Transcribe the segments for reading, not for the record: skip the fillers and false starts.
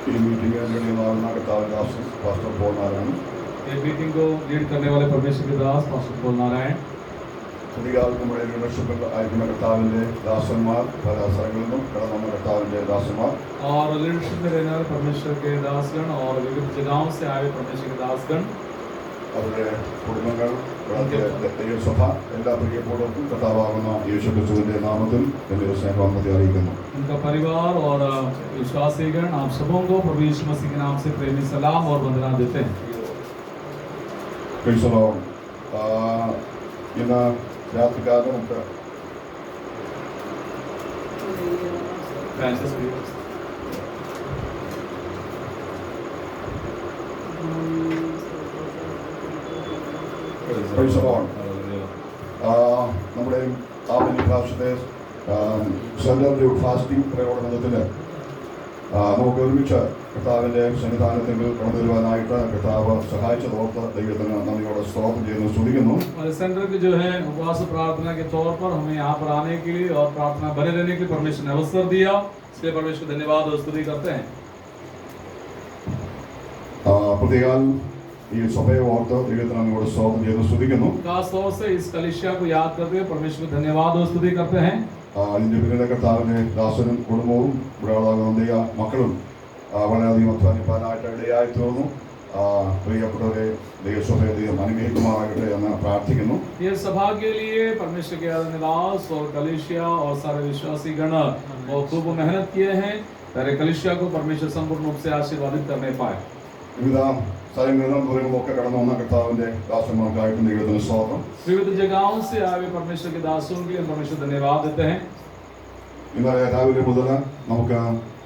ये meeting pastor Paul Narayan. ये meeting को लीड करने वाले परमेश्वर के दास पास्टर पॉल नारायण। നമ്മുടെ ലീഡർഷിപ്പിൽ അയക്കുന്ന കർത്താവിൻ്റെ ദാസന്മാർ പല സ്ഥലങ്ങളിൽ നിന്നും കടന്നു കർത്താവിൻ്റെ ദാസന്മാർ और लीडरशिप में रहने वाले परमेश्वर के दासगण और विविध जगहों से आए परमेश्वर के दासगण, അവരുടെ കുടുംബങ്ങൾ, ദൈവസഭ എല്ലാ പ്രിയപ്പെട്ടവർക്കും കർത്താവാകുന്ന യേശുക്രിസ്തുവിന്റെ നാമത്തിൽ എൻ്റെ സ്നേഹവന്ദനത്തെ അറിയിക്കുന്നു. उनका परिवार और विश्वासीगण आप सबों को प्रभु यीशु मसीह के नाम से प्रेमी सलाम और वंदना देते हैं। Praise the Lord. ഇന്ന് രാത്രികാലം നമുക്ക് Praise the Lord. നമ്മുടെ ആധുനിക പ്രാവശ്യത്തെ സെൻട്രൽ ഫാസ്റ്റിംഗ് പ്രയോജനത്തിൽ നമുക്ക് ഒരുമിച്ച് കർത്താവിൻ്റെ സന്നിധാനത്തിൽ കടന്നു വരുവാനായിട്ട് കർത്താവ് സഹായിച്ചതോർത്ത് ദൈവത്തിന് നന്ദിയോടെ സ്തോത്രം ചെയ്യുന്നു, സ്തുതിക്കുന്നു. सेंटर की जो है उपवास प्रार्थना के तौर पर हमें यहाँ पर आने के लिए और प्रार्थना बने रहने के लिए परमेश्वर ने अवसर दिया, इसलिए परमेश्वर को धन्यवाद और स्तुति करते हैं। പ്രത്യേകം ഈ സഭയെ ഓർത്ത് ദൈവത്തിന് നന്ദിയോടെ സ്തോത്രം ചെയ്യുന്നു, സ്തുതിക്കുന്നു. खास तौर से इस कलीसिया को याद करते हुए परमेश्वर को धन्यवाद और स्तुति करते हैं। ഇതിന്റെ പിന്നിലെ കർത്താവിന്റെ ദാസനും കുടുംബവും ഇവിടെ മക്കളും വളരെയധികം അധ്വാനിപ്പാനായിട്ട് ഇടയായി തീർന്നു. പ്രിയപ്പെട്ടവരെ ദൈവസഭയെ ദൈവം അനുഗ്രഹിക്കുമാറാകട്ടെ എന്ന് പ്രാർത്ഥിക്കുന്നു. ये सभा के लिए परमेश्वर के निवास और कलीसिया और सारे विश्वासी गण और खूब मेहनत किए हैं, सारे कलीसिया को परमेश्वर संपूर्ण रूप से आशीर्वादित करने पाए। വിവിധ സ്ഥലങ്ങളിൽ നിന്നും ദൂരങ്ങളൊക്കെ കടന്നു വന്ന കർത്താവിന്റെ ദാസന്മാർക്കായിട്ട് ദൈവത്തിന് സ്തോത്രം. विविध जगहों से आए परमेश्वर के दासों के लिए परमेश्वर धन्यवाद देते हैं। ഇന്നലെ രാവിലെ മുതൽ നമുക്ക്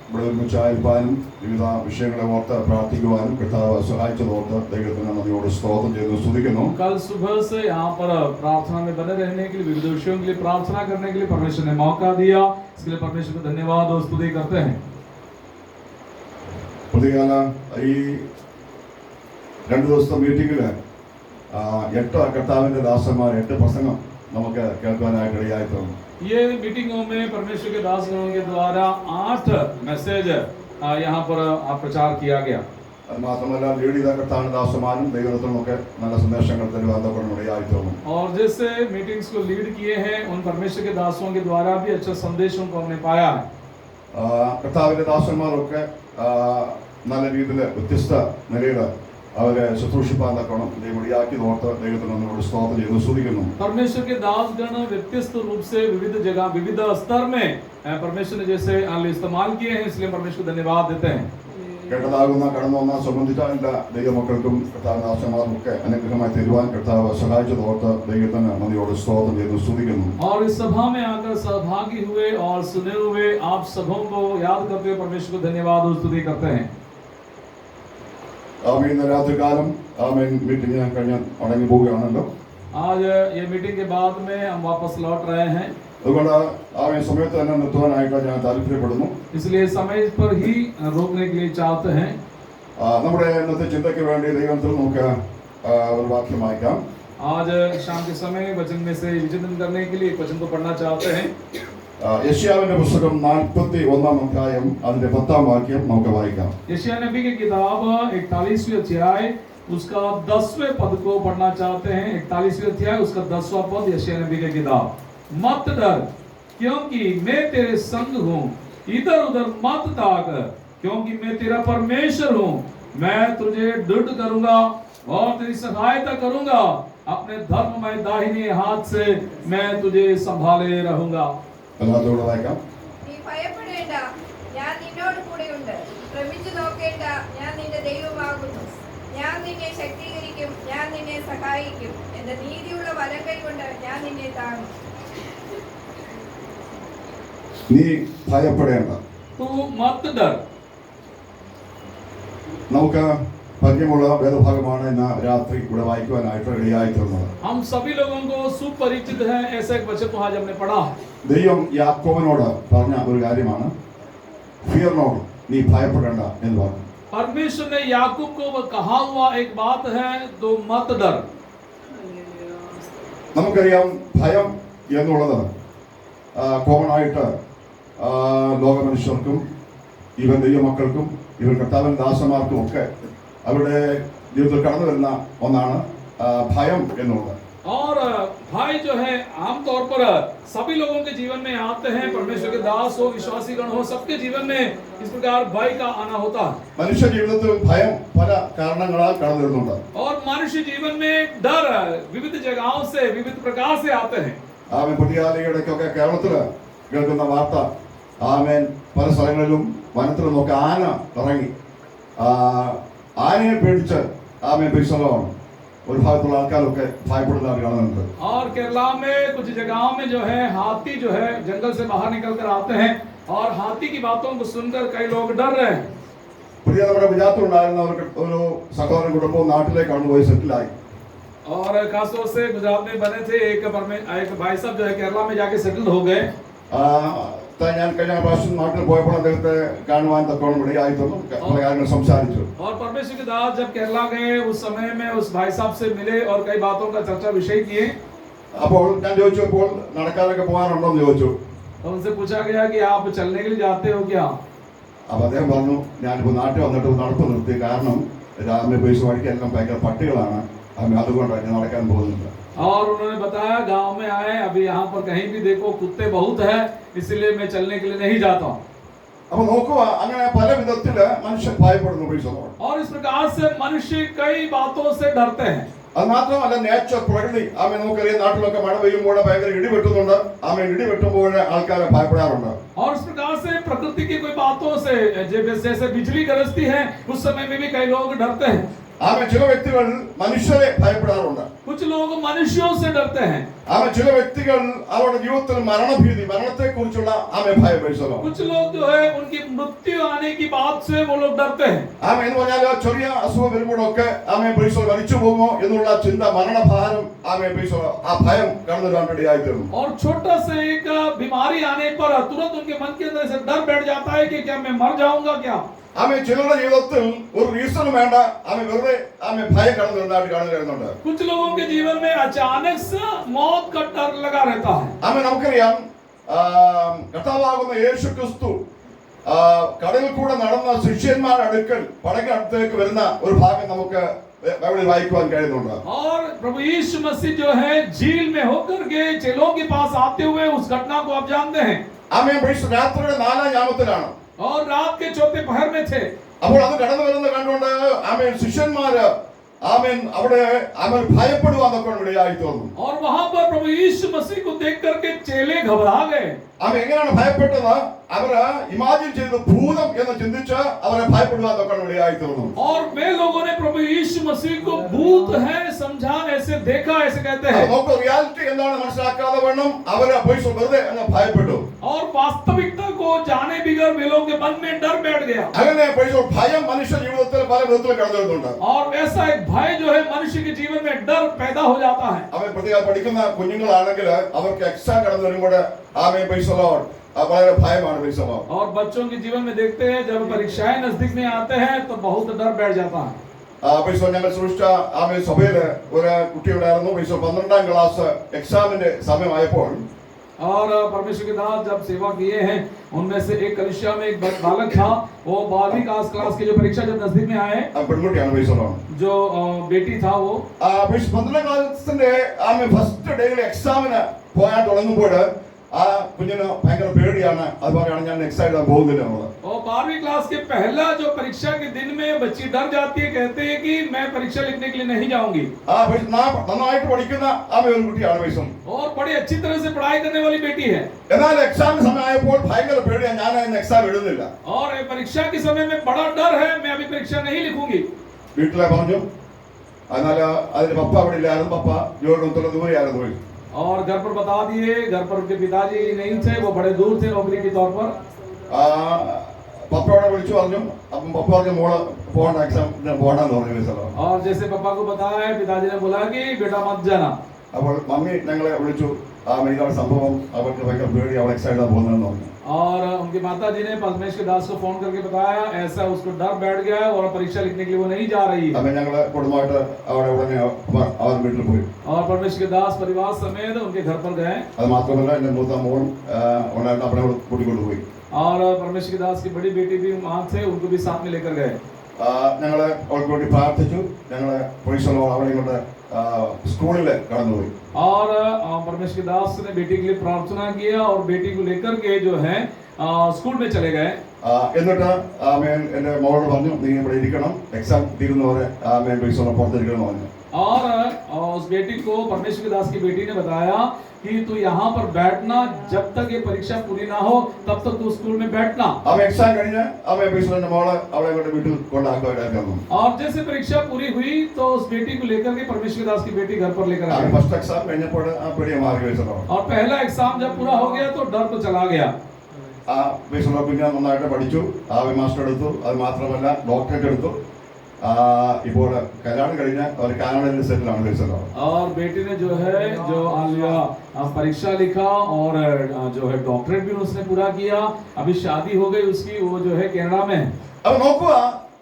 ഇവിടെ ഒരുമിച്ചായിരിക്കാനും വിവിധ വിഷയങ്ങളെ ഓർത്ത് പ്രാർത്ഥിക്കുവാനും കർത്താവ് സഹായിച്ചതോർത്ത് ദൈവത്തിന് നന്ദിയോടെ സ്തോത്രം ചെയ്ത് സ്തുതിക്കുന്നു. कल सुबह से यहाँ पर प्रार्थना में बने रहने के लिए, विविध विषयों के लिए प्रार्थना करने के लिए परमेश्वर ने मौका दिया, इसके लिए परमेश्वर को धन्यवाद और स्तुति करते हैं। പ്രതികാല ഈ 2 ദിവസത്തെ മീറ്റിംഗിൽ 8 കർത്താവിന്റെ ദാസന്മാർ 8 പ്രസംഗം നമുക്ക് കേൾക്കാനായിട്ട് ഇടയായി തീർന്നു. ये मीटिंगों में परमेश्वर के दासगणों के द्वारा 8 मैसेज यहाँ पर प्रचार किया गया। അത് മാത്രമല്ല ലീഡ് ചെയ്ത കർത്താവിന്റെ ദാസന്മാരും ദൈവത്തിനൊക്കെ നല്ല സന്ദേശങ്ങൾ തരുവാൻ ഇടയായി തീർന്നു. और जैसे मीटिंग्स को लीड किए हैं उन परमेश्वर के दासों के द्वारा भी अच्छे संदेशों को हमने पाया है। കർത്താവിന്റെ ദാസന്മാരൊക്കെ നല്ല രീതിയിൽ വ്യത്യസ്ത നിലയിൽ അവരെ ശുശ്രൂഷിപ്പാൻ തക്കണം ദൈവടിയാക്കി ഓർത്ത് ദൈവത്തിന് നമ്മളോട് സ്തോത്രം ചെയ്ത് സ്തുതിക്കുന്നു. परमेश्वर के दासगण व्यत्यस्त रूप से विविध जगह विविध स्तर में परमेश्वर ने जैसे इस्तेमाल किए हैं, इसलिए परमेश्वर को धन्यवाद देते हैं। കേട്ടതാകുന്ന കടന്നു വന്ന സംബന്ധിച്ച എല്ലാ ദൈവമക്കൾക്കും കർത്താവിന്റെ ദാസന്മാർക്കൊക്കെ അനുഗ്രഹമായി തരുവാൻ കർത്താവ് സഹായിച്ചതോർത്ത് ദൈവത്തിന് നന്ദിയോട് സ്തോത്രം ചെയ്ത് സ്തുതിക്കുന്നു. और इस सभा में आकर सहभागी हुए और सुने हुए आप सबों को याद करते हुए परमेश्वर को धन्यवाद और स्तुति करते हैं। ഇന്ന് രാത്രികാലം മീറ്റിംഗ് കഴിഞ്ഞ് മടങ്ങി പോവുകയാണല്ലോ. आज ये मीटिंग के बाद में हम वापस लौट रहे हैं, അതുകൊണ്ട് സമയത്ത് തന്നെ നിർത്തുവാനായിട്ട് ഞാൻ താല്പര്യപ്പെടുന്നു. इसलिए समय पर ही रोकने के लिए चाहते हैं। നമ്മുടെ ഇന്നത്തെ ചിന്തയ്ക്ക് വേണ്ടി ദൈവത്തിൽ നമുക്ക് ഒരു വാക്യം വായിക്കാം. आज शाम के समय वचन में से विचिंतन करने के लिए एक वचन को पढ़ना चाहते हैं। യെശയ്യാവിന്റെ പുസ്തകം 41-ാം അധ്യായം അതിന്റെ 10-ാം വാക്യം നമുക്ക് വായിക്കാം. यशायाह नबी की किताब 41वें अध्याय उसका 10वें पद को पढ़ना चाहते हैं। 41वें अध्याय उसका 10वां पद, यशायाह नबी की किताब। मत डर क्योंकि मैं तेरे संग हूँ, इधर उधर मत ताक क्योंकि मैं तेरा परमेश्वर हूँ, मैं तुझे दृढ़ करूंगा और तेरी सहायता करूंगा, अपने धर्ममय दाहिने हाथ से मैं तुझे संभाले रहूंगा। എല്ലാത്തോടെ വായിക്കാം. നീ ഭയപ്പെടേണ്ട, ഞാൻ നിന്നോട് കൂടെയുണ്ട്. ഭ്രമിച്ചു നോക്കേണ്ട, ഞാൻ നിന്റെ ദൈവമാകുന്നു. ഞാൻ നിന്നെ ശക്തീകരിക്കും, ഞാൻ നിന്നെ സഹായിക്കും. എന്റെ നീതിയുള്ള വലങ്കൈ കൊണ്ട് ഞാൻ നിന്നെ താങ്ങും. നീ ഭയപ്പെടേണ്ട. तू मत डर। നമുക്ക് പരിചയമുള്ള വേദഭാഗമാണ് ഇന്ന് രാത്രി ഇവിടെ വായിക്കുവാനായിട്ട് ഇടയായി തീർന്നത്. हम सभी लोगों को सुपरिचित है, ऐसा एक वचन को आज हमने पढ़ा। ദൈവം യാക്കോബിനോട് പറഞ്ഞ ഒരു കാര്യമാണ് ഫിയർ നോട്ട്, നീ ഭയപ്പെടേണ്ട എന്ന് പറഞ്ഞു. परमेश्वर ने याकूब को कहा हुआ एक बात है, तो मत डर। നമുക്കറിയാം ഭയം എന്നുള്ളത് കോമൺ ആയിട്ട് ലോക മനുഷ്യർക്കും ഈവൻ ദൈവമക്കൾക്കും ഇവർ കർത്താവിന്റെ ദാസന്മാർക്കും ഒക്കെ അവരുടെ ജീവിതത്തിൽ കടന്നു വരുന്ന ഒന്നാണ് ഭയം എന്നുള്ളത്. और भय जो है आमतौर पर सभी लोगों के जीवन में आते हैं, परमेश्वर के दास हो, विश्वासी गण हो, सबके जीवन में इस प्रकार भय का आना होता है. മനുഷ്യ ജീവിതത്തിൽ ഭയം പല കാരണങ്ങളാൽ കടന്നു വരുന്നുണ്ട്. और मनुष्य जीवन में डर विविध जगहों से विविध प्रकार से आते हैं. ആമേൻ. പുതിയാലിയുടെയൊക്കെ കേരളത്തില് കേൾക്കുന്ന വാർത്ത, ആമേൻ, പല സ്ഥലങ്ങളിലും വനത്തിലും ഒക്കെ ആന ഇറങ്ങി ആനയെ പേടിച്ച് ആമേൻ പരിസരമാണ് ഒരു ഭാഗത്തുള്ള ആൾക്കാരൊക്കെ ഭയപ്പെടുന്നതായി കാണുന്നുണ്ട്. और केरला में कुछ जगहों में जो है हाथी जो है जंगल से बाहर निकल कर आते हैं और हाथी की बातों को सुनकर कई लोग डर रहे हैं. പുതിയ നമ്മുടെ ഗുജറാത്തിലുണ്ടായിരുന്ന ഒരു സഹോദരൻ കുടുംബവും നാട്ടിലേക്ക് കടന്നുപോയി സെറ്റിലായി. और खासतौर से गुजरात में बने थे एक भाई साहब जो है केरला में जाके सेटल हो गए. ഞാൻ കഴിഞ്ഞ പ്രാവശ്യം നാട്ടിൽ പോയപ്പോൾ അദ്ദേഹത്തെ കാണുവാൻ തക്കോണം ഇടയായി തോന്നും, പല കാര്യങ്ങൾ സംസാരിച്ചു. और परमेश्वर के दास जब केरला गए उस समय में उस भाई साहब से मिले और कई बातों का चर्चा विषय किए. അപ്പോൾ ഞാൻ ചോദിച്ചു, അപ്പോൾ നടക്കാനൊക്കെ പോകാനുണ്ടോ എന്ന് ചോദിച്ചു. तो उनसे पूछा गया कि आप चलने के लिए जाते हो क्या? അപ്പൊ അദ്ദേഹം പറഞ്ഞു, ഞാനിപ്പോ നാട്ടിൽ വന്നിട്ട് നടപ്പ് നിർത്തി, കാരണം രാവിലെ പൈസ വഴിക്കെല്ലാം ഭയങ്കര പട്ടികളാണ്, അതുകൊണ്ടാണ് ഞാൻ നടക്കാൻ പോകുന്നില്ല. और उन्होंने बताया गांव में आए, अभी यहाँ पर कहीं भी देखो कुत्ते बहुत है, इसलिए मैं चलने के लिए नहीं जाता हूँ. അപ്പൊ നോക്കുക, അങ്ങനെ പല വിധത്തില് മനുഷ്യൻ ഭയപ്പെടുന്നു. और इस प्रकार से मनुष्य कई बातों से डरते हैं. അത് മാത്രമല്ല, നേച്ചർ, പ്രകൃതി, ആമേൻ, നമുക്കറിയാം നാട്ടിലൊക്കെ മഴ പെയ്യുമ്പോൾ ഭയങ്കര ഇടി വെട്ടുന്നുണ്ട്. ആമേൻ, ഇടി വെട്ടുമ്പോൾ ആൾക്കാരെ ഭയപ്പെടാറുണ്ട്. और इस प्रकार से प्रकृति की कोई बातों से जैसे बिजली गरजती है उस समय में भी कई लोग डरते हैं. ആമേൻ, ചില വ്യക്തികൾ മനുഷ്യരെ ഭയപ്പെടാറുണ്ട്. कुछ लोग मनुष्यों से डरते हैं. ആമേൻ, ചില വ്യക്തികൾ അവരുടെ ജീവിതത്തിൽ മരണഭീതി, മരണത്തെ കുറിച്ചുള്ള ആമേൻ ഭയം. कुछ लोग जो है उनकी मृत्यु आने की बात से वो लोग डरते हैं. ആമേൻ എന്ന് പറഞ്ഞാൽ ചെറിയ അസുഖം വരുമ്പോഴൊക്കെ ആമേൻ മരിച്ചു പോകുമോ എന്നുള്ള ചിന്ത, മരണഭാരം, ആമേൻ ആ ഭയം കടന്നു വരാനിടയായി തീർന്നു. और छोटा से एक बीमारी आने पर तुरंत उनके मन के अंदर से डर बैठ जाता है कि क्या मैं मर जाऊंगा क्या. ആമേൻ, ചിലരുടെ ജീവിതത്തിൽ ഒരു റീസൺ വേണ്ട, ആമേൻ, വെറുതെ ആമേൻ ഭയം കടന്നു വരുന്നതായിട്ട് കാണാൻ കഴിയുന്നുണ്ട്. कुछ लोगों के जीवन में अचानक से मौत का डर लगा रहता है. ആമേൻ, നമുക്കറിയാം കർത്താവാകുന്ന യേശു ക്രിസ്തു കടലിൽ കൂടെ നടന്ന ശിഷ്യന്മാരുടെ അടുക്കൽ പടകിനടുത്തേക്ക് വരുന്ന ഒരു ഭാഗം നമുക്ക് ബൈബിളിൽ വായിക്കുവാൻ കഴിയുന്നുണ്ട്. और प्रभु यीशु मसीह जो है झील में होकर के चेलों के पास आते हुए उस घटना को आप जानते हैं. ആമേൻ, രാത്രിയുടെ 4-ാം യാമത്തിലാണ്. और रात के चौथे पहर में थे. അപ്പോൾ അത് കടന്നു വരുന്നത് കണ്ടുകൊണ്ട് ആമേൻ ശിഷ്യന്മാര് ആമേൻ അവിടെ അവർ ഭയപ്പെടുവാന്നൊക്കെ ഇടയായി തോന്നുന്നു. और वहां पर प्रभु यीशु मसीह को देख करके चेले घबरा गए. അവൻ എങ്ങനെയാണ് ഭയപ്പെട്ടത്? അവര് ഇമാജിൻ ചെയ്ത് ഭൂതം എന്ന് ചിന്തിച്ച് അവരെ ഭയപ്പെടുവാന്നൊക്കെ ഇടയായി തോന്നുന്നു. और वे लोगों ने प्रभु यीशु मसीह को भूत है समझा, ऐसे देखा, ऐसे कहते हैं. നമുക്ക് റിയാലിറ്റി എന്താണ് മനസ്സിലാക്കാതെ വേണം അവര് വെറുതെ അങ്ങ് ഭയപ്പെട്ടു. और वास्तविकता को जाने बिगर वे लोगों के मन में डर बैठ गया. അങ്ങനെ ഭയം മനുഷ്യ ജീവിതത്തിൽ പല വിധത്തിൽ കടന്നു വരുന്നുണ്ട്. और ऐसा एक भय जो है मनुष्य के जीवन में डर पैदा हो जाता है. അവൻ പ്രത്യേകം പഠിക്കുന്ന കുഞ്ഞുങ്ങളാണെങ്കിൽ അവർക്ക് എക്സാം കടന്നു വരുമ്പോൾ ആമേൻ വളരെ ഭയമാണ്. और बच्चों के जीवन में देखते हैं जब परीक्षाएं नजदीक में आते हैं तो बहुत डर बैठ जाता है. ഞങ്ങൾ സൃഷ്ടിച്ച ആമേൻ സഭയില് ഒരു കുട്ടിയുണ്ടായിരുന്നു. 12ാം ക്ലാസ് എക്സാമിന്റെ സമയമായപ്പോൾ और परमेश्वर के दास जब सेवा किए हैं उनमें से एक कलीसिया में एक बालक था, वो 12वीं क्लास की जो परीक्षा जब नजदीक में आए, പെൺകുട്ടിയാണ് जो बेटी था वो 12ാം ക്ലാസിന്റെ ആമേൻ ഫസ്റ്റ് ഡേയിൽ എക്സാമിന് പോയാൽ തുടങ്ങുമ്പോൾ ആ കുഞ്ഞിന് ഭയങ്കര പേടിയാണ്. അതുപോലെയാണ് ഞാൻ എക്സാം എഴുതാൻ പോകുന്നില്ല എന്നുള്ളത്. और 12वीं क्लास के पहला जो परीक्षा के दिन में बच्ची डर जाती है, कहते हैं कि मैं परीक्षा लिखने के लिए नहीं जाऊंगी. നന്നായിട്ട് പഠിക്കുന്ന ആമേൻ ഒരു കുട്ടിയാണ് വയസ്സും. और बड़ी अच्छी तरह से पढ़ाई करने वाली बेटी है. എന്നാൽ എക്സാം സമയമായപ്പോൾ ഭയങ്കര പേടിയാണ്, ഞാൻ എക്സാം എഴുതുന്നില്ല. और परीक्षा के समय में बड़ा डर है, मैं अभी परीक्षा नहीं लिखूंगी. വീട്ടിലെ പറഞ്ഞു. എന്നാൽ അതിന് പപ്പ അവിടെ ഇല്ലായിരുന്നു. പപ്പ ജോലിയുള്ള ദൂരെയായിരുന്നു പോയി. और घर पर बता दिए, घर पर उनके पिताजी नहीं थे, वो बड़े दूर थे नौकरी के तौर पर. പപ്പയോടെ വിളിച്ചു പറഞ്ഞു. അപ്പം പപ്പ പറഞ്ഞു മോള് പോകണ്ട, എക്സാം പോകണ്ടെന്ന് പറഞ്ഞു. और जैसे पापा को बताया, पिताजी ने बोला कि बेटा मत जाना. അപ്പോൾ മമ്മി ഞങ്ങളെ വിളിച്ചു. ഇതാണ് സംഭവം, അവർക്ക് ഭയങ്കര പേടി, അവൾ എക്സാം എഴുതാൻ പോകുന്നതെന്ന് പറഞ്ഞു. और उनकी माता जी ने परमेश्वर दास को फोन करके बताया ऐसा उसको डर बैठ गया है और परीक्षा लिखने के लिए वो नहीं जा रही है. അപ്പോൾ ഞങ്ങള് കുടുംബമായിട്ട് അവിടെ ഉടനെ അവർ വീട്ടിൽ പോയി. और परमेश्वर दास परिवार समेत उनके घर पर गए. അത് മാത്രമല്ല എന്റെ മൂത്ത മോൾ ഉണ്ടായിരുന്നു, അവിടെ കൂട്ടിക്കൊണ്ടുപോയി. और परमेश्वर के दास की बड़ी बेटी भी वहां थे, उनको भी साथ में लेकर गए। ഞങ്ങള് അവൾക്ക് വേണ്ടി പ്രാർത്ഥിച്ചു. ഞങ്ങള് പോലീസുള്ള അവളെ കൊണ്ട് സ്കൂളിൽ കടന്നുപോയി. और परमेश्वर के दास ने बेटी के लिए प्रार्थना किया और बेटी को लेकर के जो है स्कूल में चले गए। എന്നിട്ട് ആമേൻ എന്റെ മോളോട് പറഞ്ഞു, നീ ഇവിടെ ഇരിക്കണം, എക്സാം തീരുന്നവരെ ആമേൻ പോലീസുള്ള പുറത്തിരിക്കണം പറഞ്ഞു. और उस बेटी को परमेश्वर के दास की बेटी ने बताया कि तू यहाँ पर बैठना, जब तक ये परीक्षा पूरी ना हो तब तक तू स्कूल में बैठना। അവൻ എക്സാം കഴിഞ്ഞ് അവൻ പോലീസുള്ള മോളെ അവളെ കൊണ്ട് വീട്ടിൽ കൊണ്ടാക്കുമായിരുന്നു. और जैसे परीक्षा पूरी हुई तो उस बेटी को लेकर के परमेश्वर के दास की बेटी घर पर लेकर आ गई। ഫസ്റ്റ് എക്സാം കഴിഞ്ഞപ്പോൾ ആ പേടിയെ മാറി വെച്ചതാണ്. और पहला एग्जाम जब पूरा हो गया तो डर तो चला गया। ആ പോലീസുള്ള കുഞ്ഞ് നന്നായിട്ട് പഠിച്ചു, ആ മാസ്റ്റർ എടുത്തു. അത് മാത്രമല്ല ഡോക്ടറേറ്റ് എടുത്തു. ഇപ്പോൾ കല്യാണം കഴിഞ്ഞ് അവർ കാനഡയിൽ സെറ്റിലാണ് പോലീസുള്ള. और बेटी ने जो है जो परीक्षा लिखा और जो है डॉक्टरेट भी उसने पूरा किया। अभी शादी हो गई उसकी, वो जो है कनाडा में है। അത് നോക്കുക,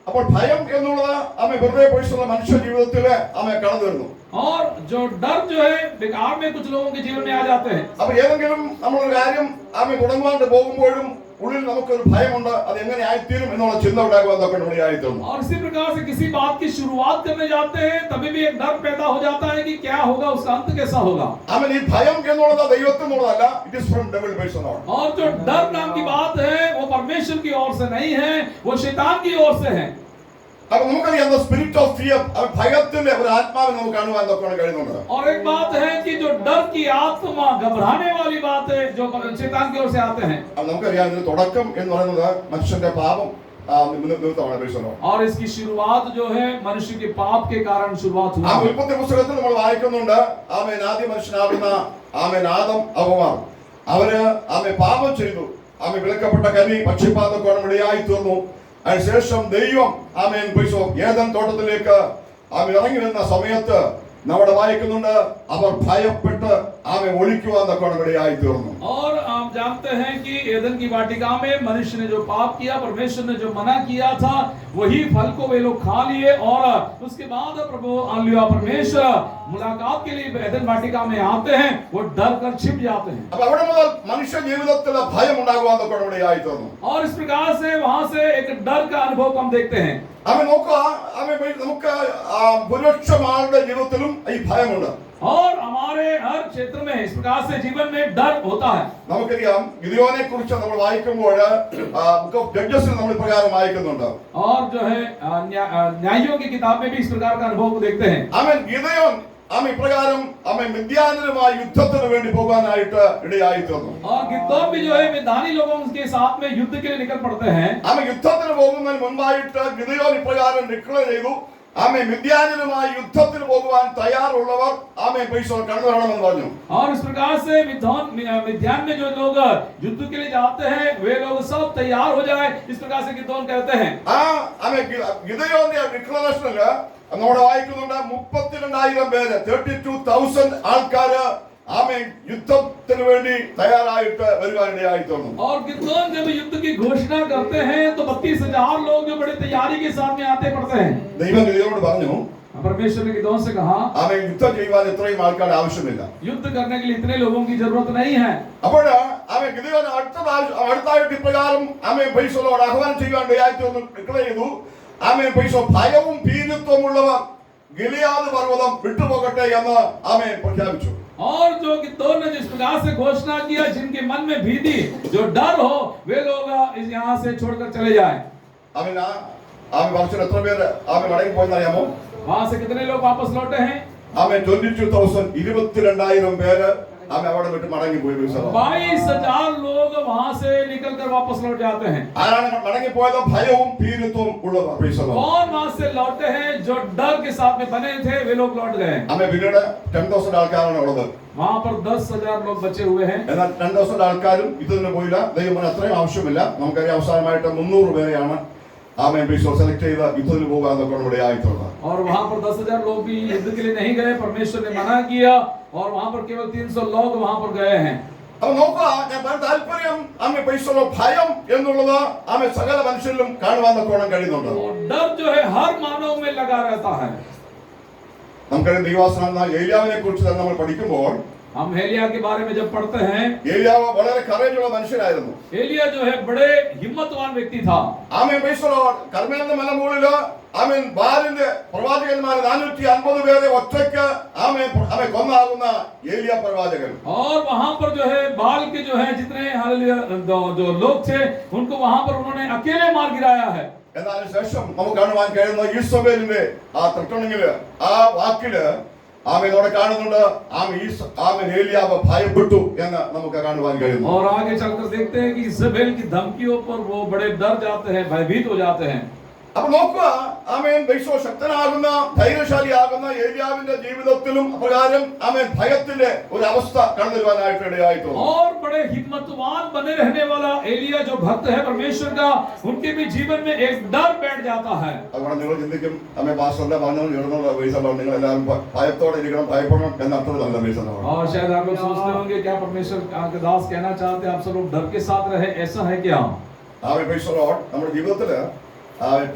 അപ്പോൾ ഭയം എന്നുള്ളത് ആമേ വെറുതെ പോലീസുള്ള മനുഷ്യ ജീവിതത്തിൽ ആമേ കടന്നു വരുന്നു. और जो डर जो है बेकार में कुछ लोगों के जीवन में आ जाते हैं। അപ്പൊ ഏതെങ്കിലും നമ്മളൊരു കാര്യം ആമേ തുടങ്ങാണ്ട് പോകുമ്പോഴും ഉള്ളിൽ നമുക്കൊരു ഭയമുണ്ട്, അത് എങ്ങനെ ആയിത്തീരും എന്നുള്ള ചിന്ത ഉണ്ടാകുവാൻ തൊക്കെ ആയിത്തീരുന്നു. और इसी प्रकार से किसी बात की शुरुआत करने जाते हैं तभी भी एक डर पैदा हो जाता है कि क्या होगा, उसका अंत कैसा होगा। ആമേൻ ഈ ഭയം എന്നുള്ളത് ദൈവത്തിനുള്ളതല്ല, it is from devil person. और जो डर नाम की बात है वो परमेश्वर की ओर से नहीं है, वो शैतान की ओर से है। അപ്പൊ നമുക്കറിയാം സ്പിരിറ്റ് ഓഫ് ഫിയർ, ഭയത്തിന്റെ ഒരു ആത്മാവിനെ നമുക്ക് കാണുവാൻ തൊക്കെ കഴിയുന്നുണ്ട്. और एक बात है कि जो डर की आत्मा, घबराने वाली बात है, जो शैतान की ओर से आते हैं। അപ്പൊ നമുക്കറിയാം ഇതിന്റെ തുടക്കം എന്ന് പറയുന്നത് മനുഷ്യന്റെ പാപം നിമിത്തമാണ് പേഴ്സൺ. और इसकी शुरुआत जो है मनुष्य के पाप के कारण शुरुआत हुई। ആ ഉൽപ്പത്തി പുസ്തകത്തിൽ നമ്മൾ വായിക്കുന്നുണ്ട്, ആമേൻ ആദ്യ മനുഷ്യനാകുന്ന ആമേൻ ആദം അവമാർ അവര് ആമേ പാപം ചെയ്തു. ആമേ വിലക്കപ്പെട്ട കനി ഭക്ഷ്യപ്പാതൊക്കെ ഇടയായി തീർന്നു. അതിനുശേഷം ദൈവം ആമേൻ ഏദൻ തോട്ടത്തിലേക്ക് ആമേ ഇറങ്ങി വരുന്ന സമയത്ത് നമ്മുടെ വായിക്കുന്നുണ്ട്, അവർ ഭയപ്പെട്ട് ആമേ ഒളിക്കുവാൻ തൊക്കെ ഇടയായി തീർന്നു. और आप जानते हैं कि एदन की वाटिका में मनुष्य ने जो पाप किया, परमेश्वर ने जो मना किया था, वही फल को वे लोग खा लिए। और उसके बाद प्रभु परमेश्वर मुलाकात के लिए एदन वाटिका में आते हैं, वो डर कर छिप जाते हैं। അപ്പൊ അവിടെ മുതൽ മനുഷ്യ ജീവിതത്തിൽ ഭയം ഉണ്ടാകുവാൻ തൊക്കെ ഇടയായി തീർന്നു. और इस प्रकार से वहां से एक डर का अनुभव हम देखते हैं। ആമേ നോക്കുക, ആമേ നമുക്ക് ഭൂരിപക്ഷം ആളുടെ ജീവിതത്തിലും ഈ ഭയമുണ്ട്. और हमारे हर क्षेत्र में इस प्रकार से जीवन में डर होता है। നമുക്കറിയാം ഗിദെയോനെ കുറിച്ച് നമ്മൾ വായിക്കുമ്പോൾ ബുക്ക് ഓഫ് ജഡ്ജസിൽ നമ്മൾ പ്രകാരം വായിക്കുന്നുണ്ട്. और जो है न्यायों की किताब में भी इस प्रकार का अनुभव को देखते हैं। ആമേൻ ഗിദെയോൻ ആമേ ഇപ്രകാരം ആമേ മിദ്യാന്യരുമായി യുദ്ധത്തിന് വേണ്ടി പോകാനായിട്ട് ഇടയായി തീർന്നു. और गिदोन भी जो है मैदानी लोगों के साथ में युद्ध के लिए निकल पड़ते हैं। ആമേ യുദ്ധത്തിന് പോകുന്നതിന് മുൻപായിട്ട് ഗിദെയോൻ ഇപ്രകാരം ഡിക്ലെയർ ചെയ്തു, ആമേ മിദ്യാന്യരുമായി യുദ്ധത്തിന് പോകുവാൻ തയ്യാറുള്ളവർ ആമേ പൈസ കടന്നു വരണമെന്ന് പറഞ്ഞു. और इस प्रकार से मिद्यान में जो लोग युद्ध के लिए जाते हैं वे लोग सब तैयार हो जाए, इस प्रकार से गिदोन कहते हैं। ആമേ ഗിദെയോന്റെ ഡിക്ലറേഷനില് നമ്മുടെ വായിക്കുന്നുണ്ട് 32,000 പേര്, 32,000 ആൾക്കാര് ആമേൻ യുദ്ധത്തിന് വേണ്ടി തയ്യാറായിട്ട് വരുവാനിടയായി തീർന്നു. और गिदोन जब युद्ध की घोषणा करते हैं तो 32,000 लोग जो बड़ी तैयारी के साथ में आते पड़ते हैं। ദൈവം ഗിദെയോനോട് പറഞ്ഞു, परमेश्वर ने गिदोन से कहा, ആമേൻ യുദ്ധം ചെയ്യുവാൻ ഇത്രയും ആൾക്കാരുടെ ആവശ്യമില്ല. युद्ध करने के लिए इतने लोगों की जरूरत नहीं है। അപ്പോൾ ആമേൻ ഗിദെയോൻ അടുത്തായിട്ട് ഇപ്രകാരം ആമേൻ പൈസകളോട് ആഹ്വാനം ചെയ്യുവാൻ ഇടയായി തീർന്നു, ഡിക്ലെയർ ചെയ്തു, ആമേൻ പൈസ ഭയവും ഭീരുത്വമുള്ളവർ ഗിലെയാദ് പർവ്വതം വിട്ടുപോകട്ടെ എന്ന് ആമേൻ പ്രഖ്യാപിച്ചു. और जो गिदोन ने जिस प्रकार से घोषणा किया, जिनके मन में भीति, जो डर हो, वे लोग इस यहाँ से छोड़कर चले जाएं। ആമേൻ ആമേൻ വർഷം എത്ര പേര് ആമേൻ മടങ്ങി പോയെന്ന് അറിയാമോ? वहां से कितने लोग वापस लौटे हैं? ആമേൻ 22,000 22,000 പേര് ആമേൻ അവിടെ വിട്ട് മടങ്ങി പോയി. 22,000 लोग वहां से निकलकर वापस लौट जाते हैं। ആരാണ് മടങ്ങി പോയത്? ഭയവും ഭീരുത്വവും ഉള്ളവർ. कौन वहां से लौटे हैं? जो डर के साथ में बने थे वे लोग लौट गए। ആമേൻ പിന്നീട് 10,000 ആൾക്കാരാണ് ഉള്ളത്. वहां पर 10,000 लोग बचे हुए हैं। എന്നാൽ 10,000 ആൾക്കാരും ഇതിന് പോയില്ല. ദൈവത്തിന് അത്രയും ആവശ്യമില്ല. നമുക്കറിയാം അവസാനമായിട്ട് 300 പേരെയാണ് ആമേൻ സെലക്ട് ചെയ്ത യുദ്ധത്തിന് പോകാൻ ഇടയായി തീർന്നത്. और वहां पर 10,000 लोग भी युद्ध के लिए नहीं गए, परमेश्वर ने मना किया और वहां पर केवल 300 लोग वहां पर गए हैं। അപ്പൊ നോക്കുക, ഞാൻ പറഞ്ഞ താല്പര്യം ആമേ ഭയം എന്നുള്ളത് ആമേ സകല മനുഷ്യരിലും കാണുവാൻ കഴിയുന്നുണ്ട്. और डर जो है हर मानव में लगा रहता है। നമുക്കറിയാം ദൈവവചനം ഏലിയാവിനെ കുറിച്ച് നമ്മൾ പഠിക്കുമ്പോൾ हम एलिया के बारे में जब पढ़ते हैं, ഏലിയാവ് വളരെ കറേജുള്ള മനുഷ്യനായിരുന്നു. एलिया जो है बड़े हिम्मतवान व्यक्ति था। ആമേൻ പ്രൈസ് ദി ലോർഡ്. കർമ്മേലിന്റെ മലമുകളില് ആമേൻ ബാലിന്റെ പ്രവാചകന്മാരെ 450 പേരെ ഒറ്റയ്ക്ക് ആമേൻ കൊന്നാകുന്ന ഏലിയ പ്രവാചകൻ. और वहां पर जो है बाल के जो है जितने हालेलुया जो लोग थे उनको वहां पर उन्होंने अकेले मार गिराया है। എന്നാൽ ശേഷം നമുക്ക് കാണുവാൻ കഴിയുന്ന ഈസബേലിന്റെ ആ തൊട്ടണെങ്കില് ആ വാക്കില് ആമേൻ അവിടെ കാണുന്നുണ്ട് ആമേൻ ഏലിയാവ് ഭയപ്പെട്ടു എന്ന് നമുക്ക് കാണുവാൻ കഴിയുന്നു. और आगे चलकर देखते हैं कि इजबेल की धमकियों पर वो बड़े डर जाते हैं, भयभीत हो जाते हैं। അപ്പൊ നോക്കുക, ആമേൻ ശക്തനാകുന്ന ധൈര്യശാലിയാകുന്ന ഏലിയാവിന്റെ ജീവിതത്തിലും അപ്രകാരം ആമേൻ ഭയത്തിന്റെ ഒരു അവസ്ഥ കടന്നു വരുവാനായിട്ട് ഇടയായിട്ടുണ്ട്. और बड़े हिम्मतवान बने रहने वाला एलिया जो भक्त है परमेश्वर का, उनके भी जीवन में एक डर बैठ जाता है। അതുകൊണ്ട് നിങ്ങൾ ചിന്തിക്കും, ആമേൻ പാസ്റ്ററുടെ പറഞ്ഞു നിങ്ങൾ എല്ലാവരും ഭയത്തോടെ ഇരിക്കണം, ഭയപ്പെടണം എന്ന അർത്ഥത്തിലല്ല ബേസല്ലോ. और शायद आप लोग सोचते होंगे क्या परमेश्वर के दास कहना चाहते हैं आप सब लोग डर के साथ रहे, ऐसा है क्या? ആമേൻ പ്രൈസ് ദി ലോർഡ്. നമ്മുടെ ജീവിതത്തില്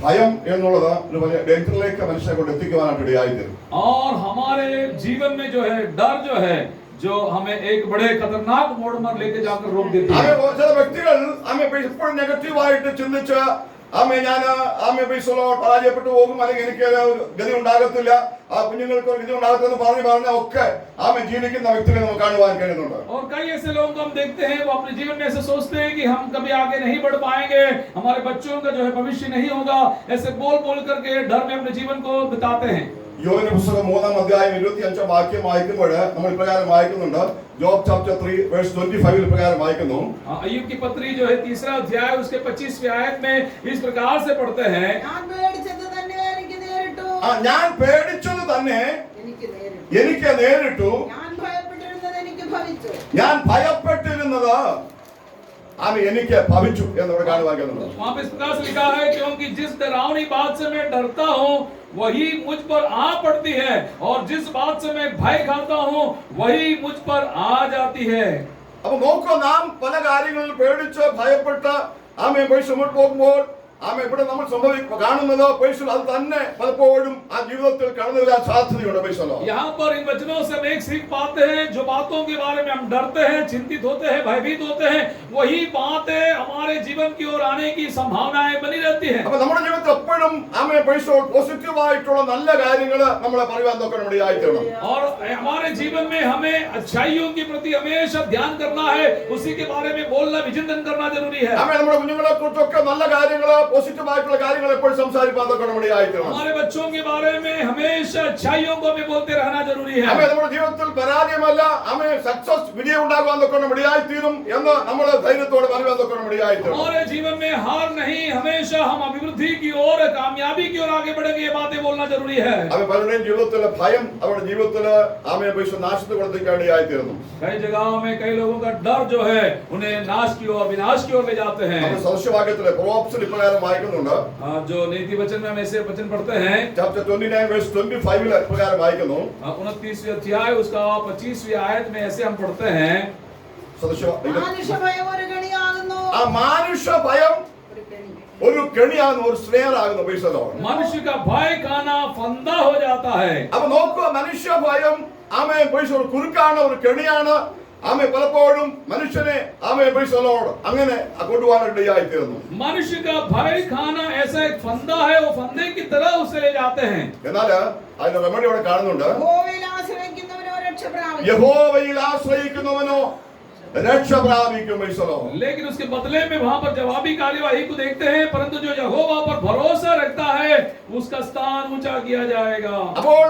ഭയം എന്നുള്ളത് ഒരു വലിയ ഡേഞ്ചറിലേക്ക് മനുഷ്യനെ കൊണ്ട് എത്തിക്കുവാനായിട്ട് ഇടയായിത്തീരും. और हमारे जीवन में जो है डर जो है जो हमें एक बड़े खतरनाक मोड़ पर लेके जाकर रोक देती है। ചില വ്യക്തികൾ എപ്പോഴും നെഗറ്റീവായിട്ട് ചിന്തിച്ച് ഞാൻ പരാജയപ്പെട്ടു പോകും, അല്ലെങ്കിൽ എനിക്ക് ഗതി ഉണ്ടാകത്തില്ല, ആ കുഞ്ഞുങ്ങൾക്ക് ഒരു ഗതി ഉണ്ടാകത്തെന്ന് പറഞ്ഞ് ഒക്കെ ജീവിക്കുന്ന വ്യക്തികളെ നമുക്ക് കാണുവാൻ കഴിയുന്നുണ്ട്. और कई ऐसे लोग हम देखते हैं वो अपने जीवन में ऐसे सोचते हैं कि हम कभी आगे नहीं बढ़ पाएंगे, हमारे बच्चों का जो है भविष्य नहीं होगा, ऐसे बोल करके डर में अपने जीवन को बिताते हैं। യോബിന്റെ പുസ്തകം 3-ാം അധ്യായം 25-ാം വാക്യം വായിക്കുമ്പോൾ നമ്മൾ ഇപ്രകാരം വായിക്കുന്നുണ്ട്. ജോബ് ചാപ്റ്റർ 3 വേഴ്സ് 25 ഇപ്രകാരം വായിക്കുന്നു. अय्यूब की पत्री जो है 3रा अध्याय उसके 25वें आयत में इस प्रकार से पढ़ते हैं, ഞാൻ പേടിച്ചത് തന്നെ എനിക്ക് നേരിട്ടു, ഞാൻ ഭയപ്പെട്ടിരുന്നത് എനിക്ക് ഭവിച്ചു എന്നവിടെ കാണുവാൻ കഴിയുന്നുണ്ട്. वहां पे इस प्रकार से लिखा है क्योंकि जिस डरावनी बात से मैं डरता हूँ वही मुझ पर आ पड़ती है, और जिस बात से मैं भय खाता हूँ वही मुझ पर आ जाती है। അപ്പൊ നോക്കൂ, നാം പല കാര്യങ്ങളിൽ പേടിച്ച് ഭയപ്പെട്ട് മുന്നോട്ട് പോകുമ്പോൾ ഇവിടെ നമ്മൾ കാണുന്നത് അത് തന്നെ പലപ്പോഴും ആ ജീവിതത്തിൽ കടന്നു വരാൻ സാധ്യതയുണ്ട്. यहाँ पर इन वचनों से हम एक सीख पाते हैं, जो बातों के बारे में हम डरते हैं, चिंतित होते हैं, भयभीत होते हैं, वही बातें हमारे जीवन की ओर आने की संभावनाएं बनी रहती हैं। അപ്പോൾ നമ്മുടെ ജീവിതത്തിൽ എപ്പോഴും പോസിറ്റീവ് ആയിട്ടുള്ള നല്ല കാര്യങ്ങൾ നമ്മളെ പറയാൻ നോക്കണം ഇടയായിത്തീരണം. और हमारे जीवन में हमें अच्छाइयों के प्रति हमेशा ध्यान करना है, उसी के बारे में बोलना, विचिंतन करना जरूरी है। നമ്മുടെ കുഞ്ഞുങ്ങളെ കുറിച്ചൊക്കെ നല്ല കാര്യങ്ങൾ, പോസിറ്റീവ് ആയിട്ടുള്ള കാര്യങ്ങൾ എപ്പോഴും സംസാരിക്കാൻ നോക്കണം ഇടയായിത്തീരണം. हमारे बच्चों के बारे में हमेशा अच्छाइयों को भी बोलते रहना जरूरी है। നമ്മുടെ ജീവിതത്തിൽ പരാജയമല്ല, സക്സസ് വിജയം ഉണ്ടാകാൻ നോക്കണം ഇടയായിത്തീരും എന്ന് നമ്മൾ ധൈര്യത്തോടെ പറയാൻ നോക്കണം ഇടയായിത്തീരും. हमारे जीवन में हार नहीं, हमेशा हम अभिवृद्धि की ओर, कामयाबी की ओर आगे बढ़ेंगे, ये बातें बोलना जरूरी है। പലരുടെയും ജീവിതത്തിലെ ഭയം അവരുടെ ജീവിതത്തില് നാശത്തെ കൊടുത്തേക്കാൻ ഇടയായിത്തീരുന്നു. कई जगहों में कई लोगों का डर जो है उन्हें नाश की ओर, विनाश की ओर ले जाते हैं। സദൃശവാക്യത്തിലെ പ്രോവർബ്സിൽ ഇപ്രകാരം വായിക്കുന്നുണ്ട്. जो नीति वचन में हम ऐसे वचन पढ़ते हैं, ചാപ്റ്റർ 29 വേഴ്സ് 25 ഇപ്രകാരം വായിക്കുന്നു. 29वें अध्याय उसका 25वीं आयत में ऐसे हम पढ़ते हैं, ആ മാനുഷ്യ ഭയം ഒരു കെണിയാകുന്നു, ഒരു സ്നേഹമാകുന്നു. मनुष्य का भय खाना फंदा हो जाता है। അപ്പൊ നോക്കുക, മനുഷ്യ ഭയം ഒരു കുരുക്കാണ്, ഒരു കെണിയാണ്. പലപ്പോഴും മനുഷ്യനെ അങ്ങനെ കൊണ്ടുപോകാനിടയായിത്തീരുന്നു. मनुष्य का भय खाना ऐसा एक फंदा है, वो फंदे की तरह उसे ले जाते हैं। എന്നാൽ അതിന്റെ റെമഡി ഇവിടെ കാണുന്നുണ്ട്. യഹോവയിൽ ആശ്രയിക്കുന്നവനോ രക്ഷ പ്രാപിക്കും. लेकिन उसके बदले में वहां पर जवाबी कार्यवाही को देखते हैं, परंतु जो यहोवा पर भरोसा रखता है उसका स्थान ऊंचा किया जाएगा। അപ്പോൾ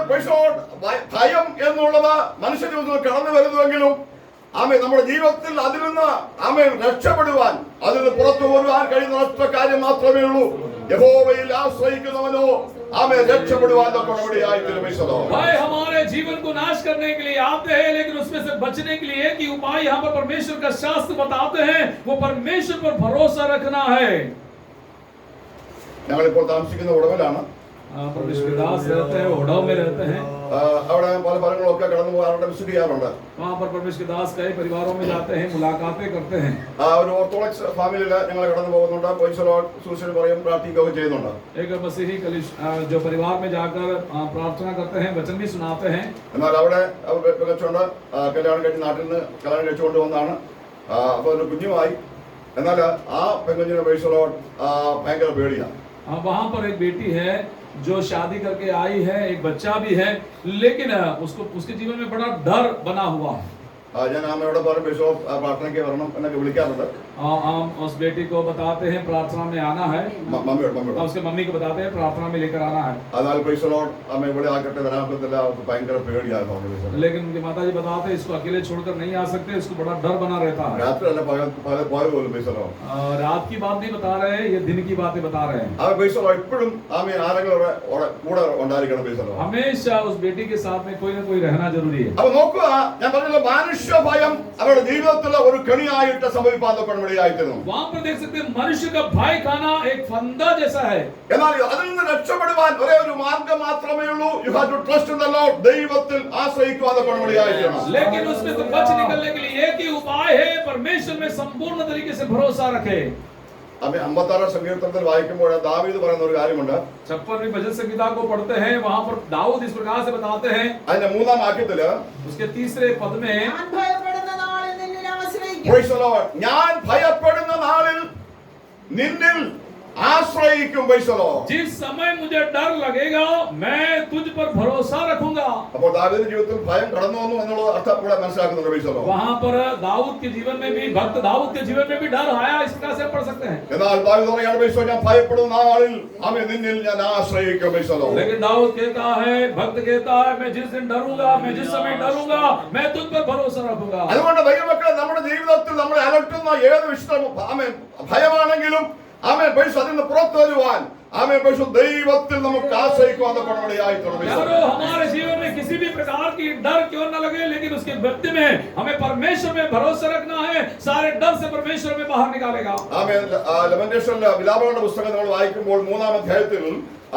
ഭയം എന്നുള്ളത് മനുഷ്യ ജീവിതത്തിൽ കടന്നു വരുന്നുവെങ്കിലും നമ്മുടെ ജീവിതത്തിൽ അതിൽ നിന്ന് രക്ഷപ്പെടുവാൻ, അതിൽ നിന്ന് പുറത്തു വരുവാൻ കഴിയുന്ന ഒറ്റ കാര്യം മാത്രമേ ഉള്ളൂ. യഹോവയിൽ ആശ്രയിക്കുന്നവനോ രക്ഷപ്പെടുവാൻ भाई हमारे जीवन को नाश करने के लिए आते हैं, लेकिन उसमें से बचने के लिए एक ही उपाय यहाँ पर परमेश्वर का शास्त्र बताते हैं, वो परमेश्वर पर भरोसा रखना है। ഞങ്ങളിപ്പോൾ താമസിക്കുന്ന ഉടമലാണ്. परमेश्वर के दास रहते हैं, ओढ़ाव में रहते हैं। അവിടെ പല ഫലങ്ങളൊക്കെ കടന്നു പോകാറുണ്ട്, വിസിറ്റ് ചെയ്യാറുണ്ട്. वहाँ पर परमेश्वर के दास कई परिवारों में जाते हैं, मुलाकातें करते हैं। ഒരു ഓർത്തഡോക്സ് ഫാമിലിയിൽ ഞങ്ങൾ കടന്നു പോകുന്നുണ്ട്, സുവിശേഷം പറയും, പ്രാർത്ഥിക്കുകയും ചെയ്യുന്നുണ്ട്. एक मसीही जो परिवार में जाकर प्रार्थना करते हैं, वचन भी सुनाते हैं। എന്നാൽ അവിടെ അവർ വെച്ചുകൊണ്ട് കല്യാണം കഴിഞ്ഞ് നാട്ടിൽ നിന്ന് കല്യാണം കഴിച്ചുകൊണ്ട് വന്നാണ്. അപ്പോൾ ഒരു കുഞ്ഞുമായി. എന്നാൽ ആ പെൺകുഞ്ഞിനെ ഭയങ്കര പേടിയാണ്. वहाँ पर एक बेटी है जो शादी करके आई है, एक बच्चा भी है, लेकिन उसको उसके जीवन में बड़ा डर बना हुआ है। ഞാൻ അമ്മയോട് പറഞ്ഞു ബിഷപ്പ് പ്രാർത്ഥനയ്ക്ക് വരണം എന്നൊക്കെ വിളിക്കാറുണ്ട്. हम उस बेटी को बताते हैं प्रार्थना में आना है, മമ്മിയോട് उसके मम्मी को बताते हैं प्रार्थना में लेकर आना है। എന്നാൽ അമ്മ ഇവിടെ ആക്കട്ടെ വരാൻ പറ്റത്തില്ല, അവർക്ക് ഭയങ്കര പേടിയായിരുന്നു. लेकिन उनकी माता जी बताते हैं इसको अकेले छोड़कर नहीं आ सकते, इसको बड़ा डर बना रहता है। രാത്രി അല്ല പകൽ പോയ പോലും ബൈസലോ रात की बात नहीं बता रहे हैं, ये दिन की बातें बता रहे हैं। ആ ബൈസലോ എപ്പോഴും ആമേ ആരെങ്കിലും കൂടെ ഉണ്ടായിരിക്കണം ബൈസലോ. हमेशा उस बेटी के साथ में कोई ना कोई रहना जरूरी है। അപ്പൊ നോക്കുക, ഞാൻ പറഞ്ഞല്ലോ മനുഷ്യ ഭയം അവരുടെ ജീവിതത്തിൽ ഒരു കെണിയായിട്ട് സംഭവിപ്പാൻ ഇടയായിത്തീരുന്നു. वहाँ पर देख सकते हैं मनुष्य का भय खाना एक फंदा जैसा है। എന്നാൽ അതിൽ നിന്ന് രക്ഷപ്പെടുവാൻ ഒരേ ഒരു മാർഗം മാത്രമേ ഉള്ളൂ. You have to trust in the lord. ദൈവത്തിൽ ആശ്രയിക്കുവാതെ ഇടയായിത്തീരണം. लेकिन उसमें से बच निकलने के लिए एक ही उपाय है, परमेश्वर में संपूर्ण तरीके से भरोसा रखे। അപ്പൊ 56 സങ്കീർത്തനത്തിൽ വായിക്കുമ്പോൾ ദാവീദ് പറയുന്ന ഒരു കാര്യമുണ്ട്. 56वीं भजन संहिता को पढ़ते हैं, वहाँ पर दाऊद इस प्रकार से बताते हैं। അതിന്റെ 3-ാം വാക്യത്തില് उसके तीसरे पद में Praise the Lord. ഞാൻ ഭയപ്പെടുന്ന നാളിൽ നിന്നിൽ ആശ്രയിക്കും. Praise the Lord. जिस समय मुझे डर लगेगा मैं तुझ पर भरोसा रखूंगा। അപ്പോൾ ദാവീദിന്റെ ജീവിതത്തിൽ ഭയം കടന്നു വന്നു എന്നുള്ള അർത്ഥം കൂടെ മനസ്സിലാക്കുന്നുണ്ട്. Praise the Lord. वहाँ पर दाऊद के जीवन में भी, भक्त दाऊद के जीवन में भी डर आया, इस प्रकार से पढ़ सकते हैं। എന്നാൽ ദാവീദ് പറയാണ്, ഞാൻ ഭയപ്പെടുന്ന നാളിൽ ആമേൻ നിന്നിൽ ഞാൻ ആശ്രയിക്കും. Praise the Lord. लेकिन दाऊद कहता है, भक्त कहता है, मैं जिस दिन डरूंगा, मैं जिस समय डरूंगा, मैं तुझ पर भरोसा रखूंगा। അതുകൊണ്ട് ദൈവമക്കളെ, നമ്മുടെ ജീവിതത്തിൽ നമ്മളെ അലട്ടുന്ന ഏത് വിഷയം ആമേൻ ഭയമാണെങ്കിലും ആമേൻ അതിൽ നിന്ന് പുറത്തു വരുവാൻ ആമേൻ ദൈവത്തിൽ നമുക്ക് ആശ്രയിക്കുവാൻ हमारे जीवन में किसी भी प्रकार की डर क्यों न लगे, लेकिन उसके मध्य में हमें परमेश्वर में भरोसा रखना है। सारे डर से परमेश्वर में बाहर निकालेगा। ആമേൻ ലമന്റേഷനിലെ വിലാപങ്ങളുടെ പുസ്തകം നമ്മൾ വായിക്കുമ്പോൾ 3-ാം അധ്യായത്തിൽ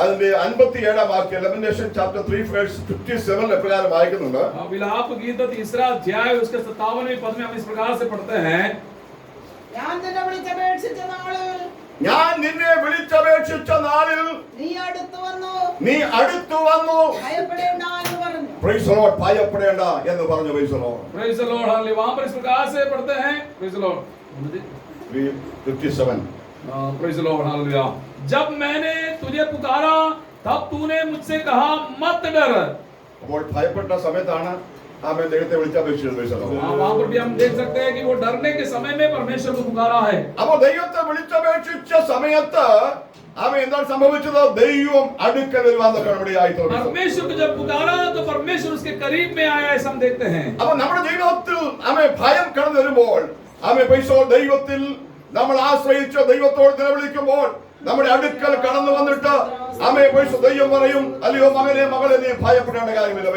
അതിന്റെ 57-ാം വാക്യം, ലമന്റേഷൻ ചാപ്റ്റർ 3 verse 57 എപ്രകാരം വായിക്കുന്നുണ്ട്. विलाप गीत 3 अध्याय उसके 57वें पद में हम इस प्रकार से पढ़ते हैं। ഞാൻ നിന്നെ വിളിച്ചപേക്ഷിച്ച നാളിൽ നീ അടുത്തു വന്നു. Praise the Lord. ഭയപ്പെടേണ്ട എന്ന് പറഞ്ഞു. Praise the Lord. Praise the Lord. Hallelujah. वहां पर इस प्रकार से पढ़ते हैं। Praise the Lord. 57. Praise the Lord. Hallelujah. जब मैंने तुझे पुकारा तब तूने मुझसे कहा मत डर। അപ്പോൾ ഭയപ്പെട്ട സമയത്താണ് ആമേൻ ദൈവത്തെ വിളിച്ചപേക്ഷിച്ചത്. Praise the Lord. वहां पर भी हम देख सकते हैं कि वो डरने के समय में परमेश्वर को पुकारा है। അപ്പോൾ ദൈവത്തെ വിളിച്ചപേക്ഷിച്ച സമയത്ത് ആമേൻ എന്താണ് സംഭവിച്ചത്? ദൈവം അടുക്കൽ വരുവാൻ ഇടയായിത്തീർന്നു. परमेश्वर को जब पुकारा तो परमेश्वर उसके करीब में आया, ऐसा हम देखते हैं। അപ്പോൾ നമ്മുടെ ജീവിതത്തിൽ ആമേൻ ഭയം കടന്നു വരുമ്പോൾ ആമേൻ ദൈവത്തിൽ നമ്മൾ ആശ്രയിച്ച് ദൈവത്തോട് നിലവിളിക്കുമ്പോൾ നമ്മുടെ അടുക്കൽ കടന്നു വന്നിട്ട് ആമേൻ ദൈവം പറയും, അല്ലയോ മകനെ മകളെ നീ ഭയപ്പെടേണ്ട കാര്യമില്ല.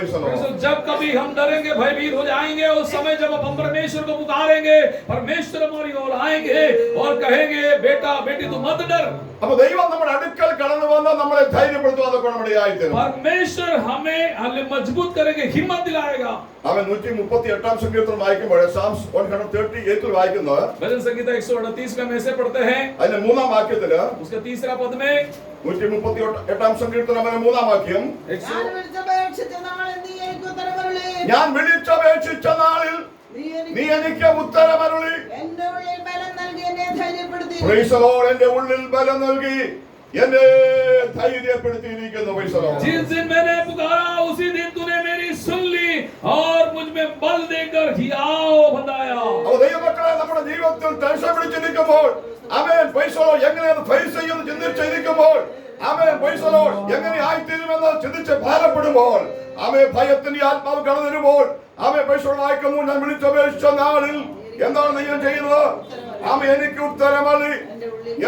जब कभी हम डरेंगे, भयभीत हो जाएंगे, उस समय जब हम परमेश्वर को पुकारेंगे, परमेश्वर हमारी ओर आएंगे और कहेंगे बेटा बेटी तू मत डर। അപ്പോൾ ദൈവം നമ്മുടെ അടുക്കൽ കടന്നു വന്ന് നമ്മളെ ധൈര്യപ്പെടുത്തുവാൻ ഇടയായിത്തീരും. परमेश्वर हमें मजबूत करेंगे, हिम्मत दिलाएगा। അവൻ 138-ാം സങ്കീർത്തനം വായിക്കുമ്പോൾ Psalms 138 വായിക്കുന്നത് भजन संहिता 138 में हम ऐसे पढ़ते हैं। അതിന്റെ 3-ാം വാക്യത്തില്, उसका तीसरा पद में 138-ാം സങ്കീർത്തനം 3-ാം വാക്യം, ഞാൻ വിളിച്ചപേക്ഷിച്ച നാളിൽ നീ എനിക്ക് ഉത്തരമരുളി. Praise the Lord. എന്റെ ഉള്ളിൽ ബലം നൽകി എന്നെ ധൈര്യപ്പെടുത്തിയിരിക്കുന്നു. Praise the Lord. जिस दिन मैंने पुकारा उसी दिन तूने मेरी सुन ली और मुझ में बल देकर हियाव बनाया। അപ്പോൾ ദൈവമക്കളെ, നമ്മുടെ ജീവിതത്തിൽ ടെൻഷൻ പിടിച്ചിരിക്കുമ്പോൾ ആമേൻ Praise the Lord എങ്ങനെ അത് ഫേസ് ചെയ്യുമെന്ന് ചിന്തിച്ചിരിക്കുമ്പോൾ ആമേൻ Praise the Lord എങ്ങനെ ആയിത്തീരുമെന്ന് ചിന്തിച്ച് ഭാരപ്പെടുമ്പോൾ ആമേൻ ഭയത്തിന്റെ ആത്മാവ് കടന്നു വരുമ്പോൾ ആമേൻ Praise the Lord വായിക്കുന്നു, ഞാൻ വിളിച്ചപേക്ഷിച്ച നാളിൽ എന്താണ് ദൈവം ചെയ്യുന്നത്? ആമേൻ എനിക്ക് ഉത്തരമളി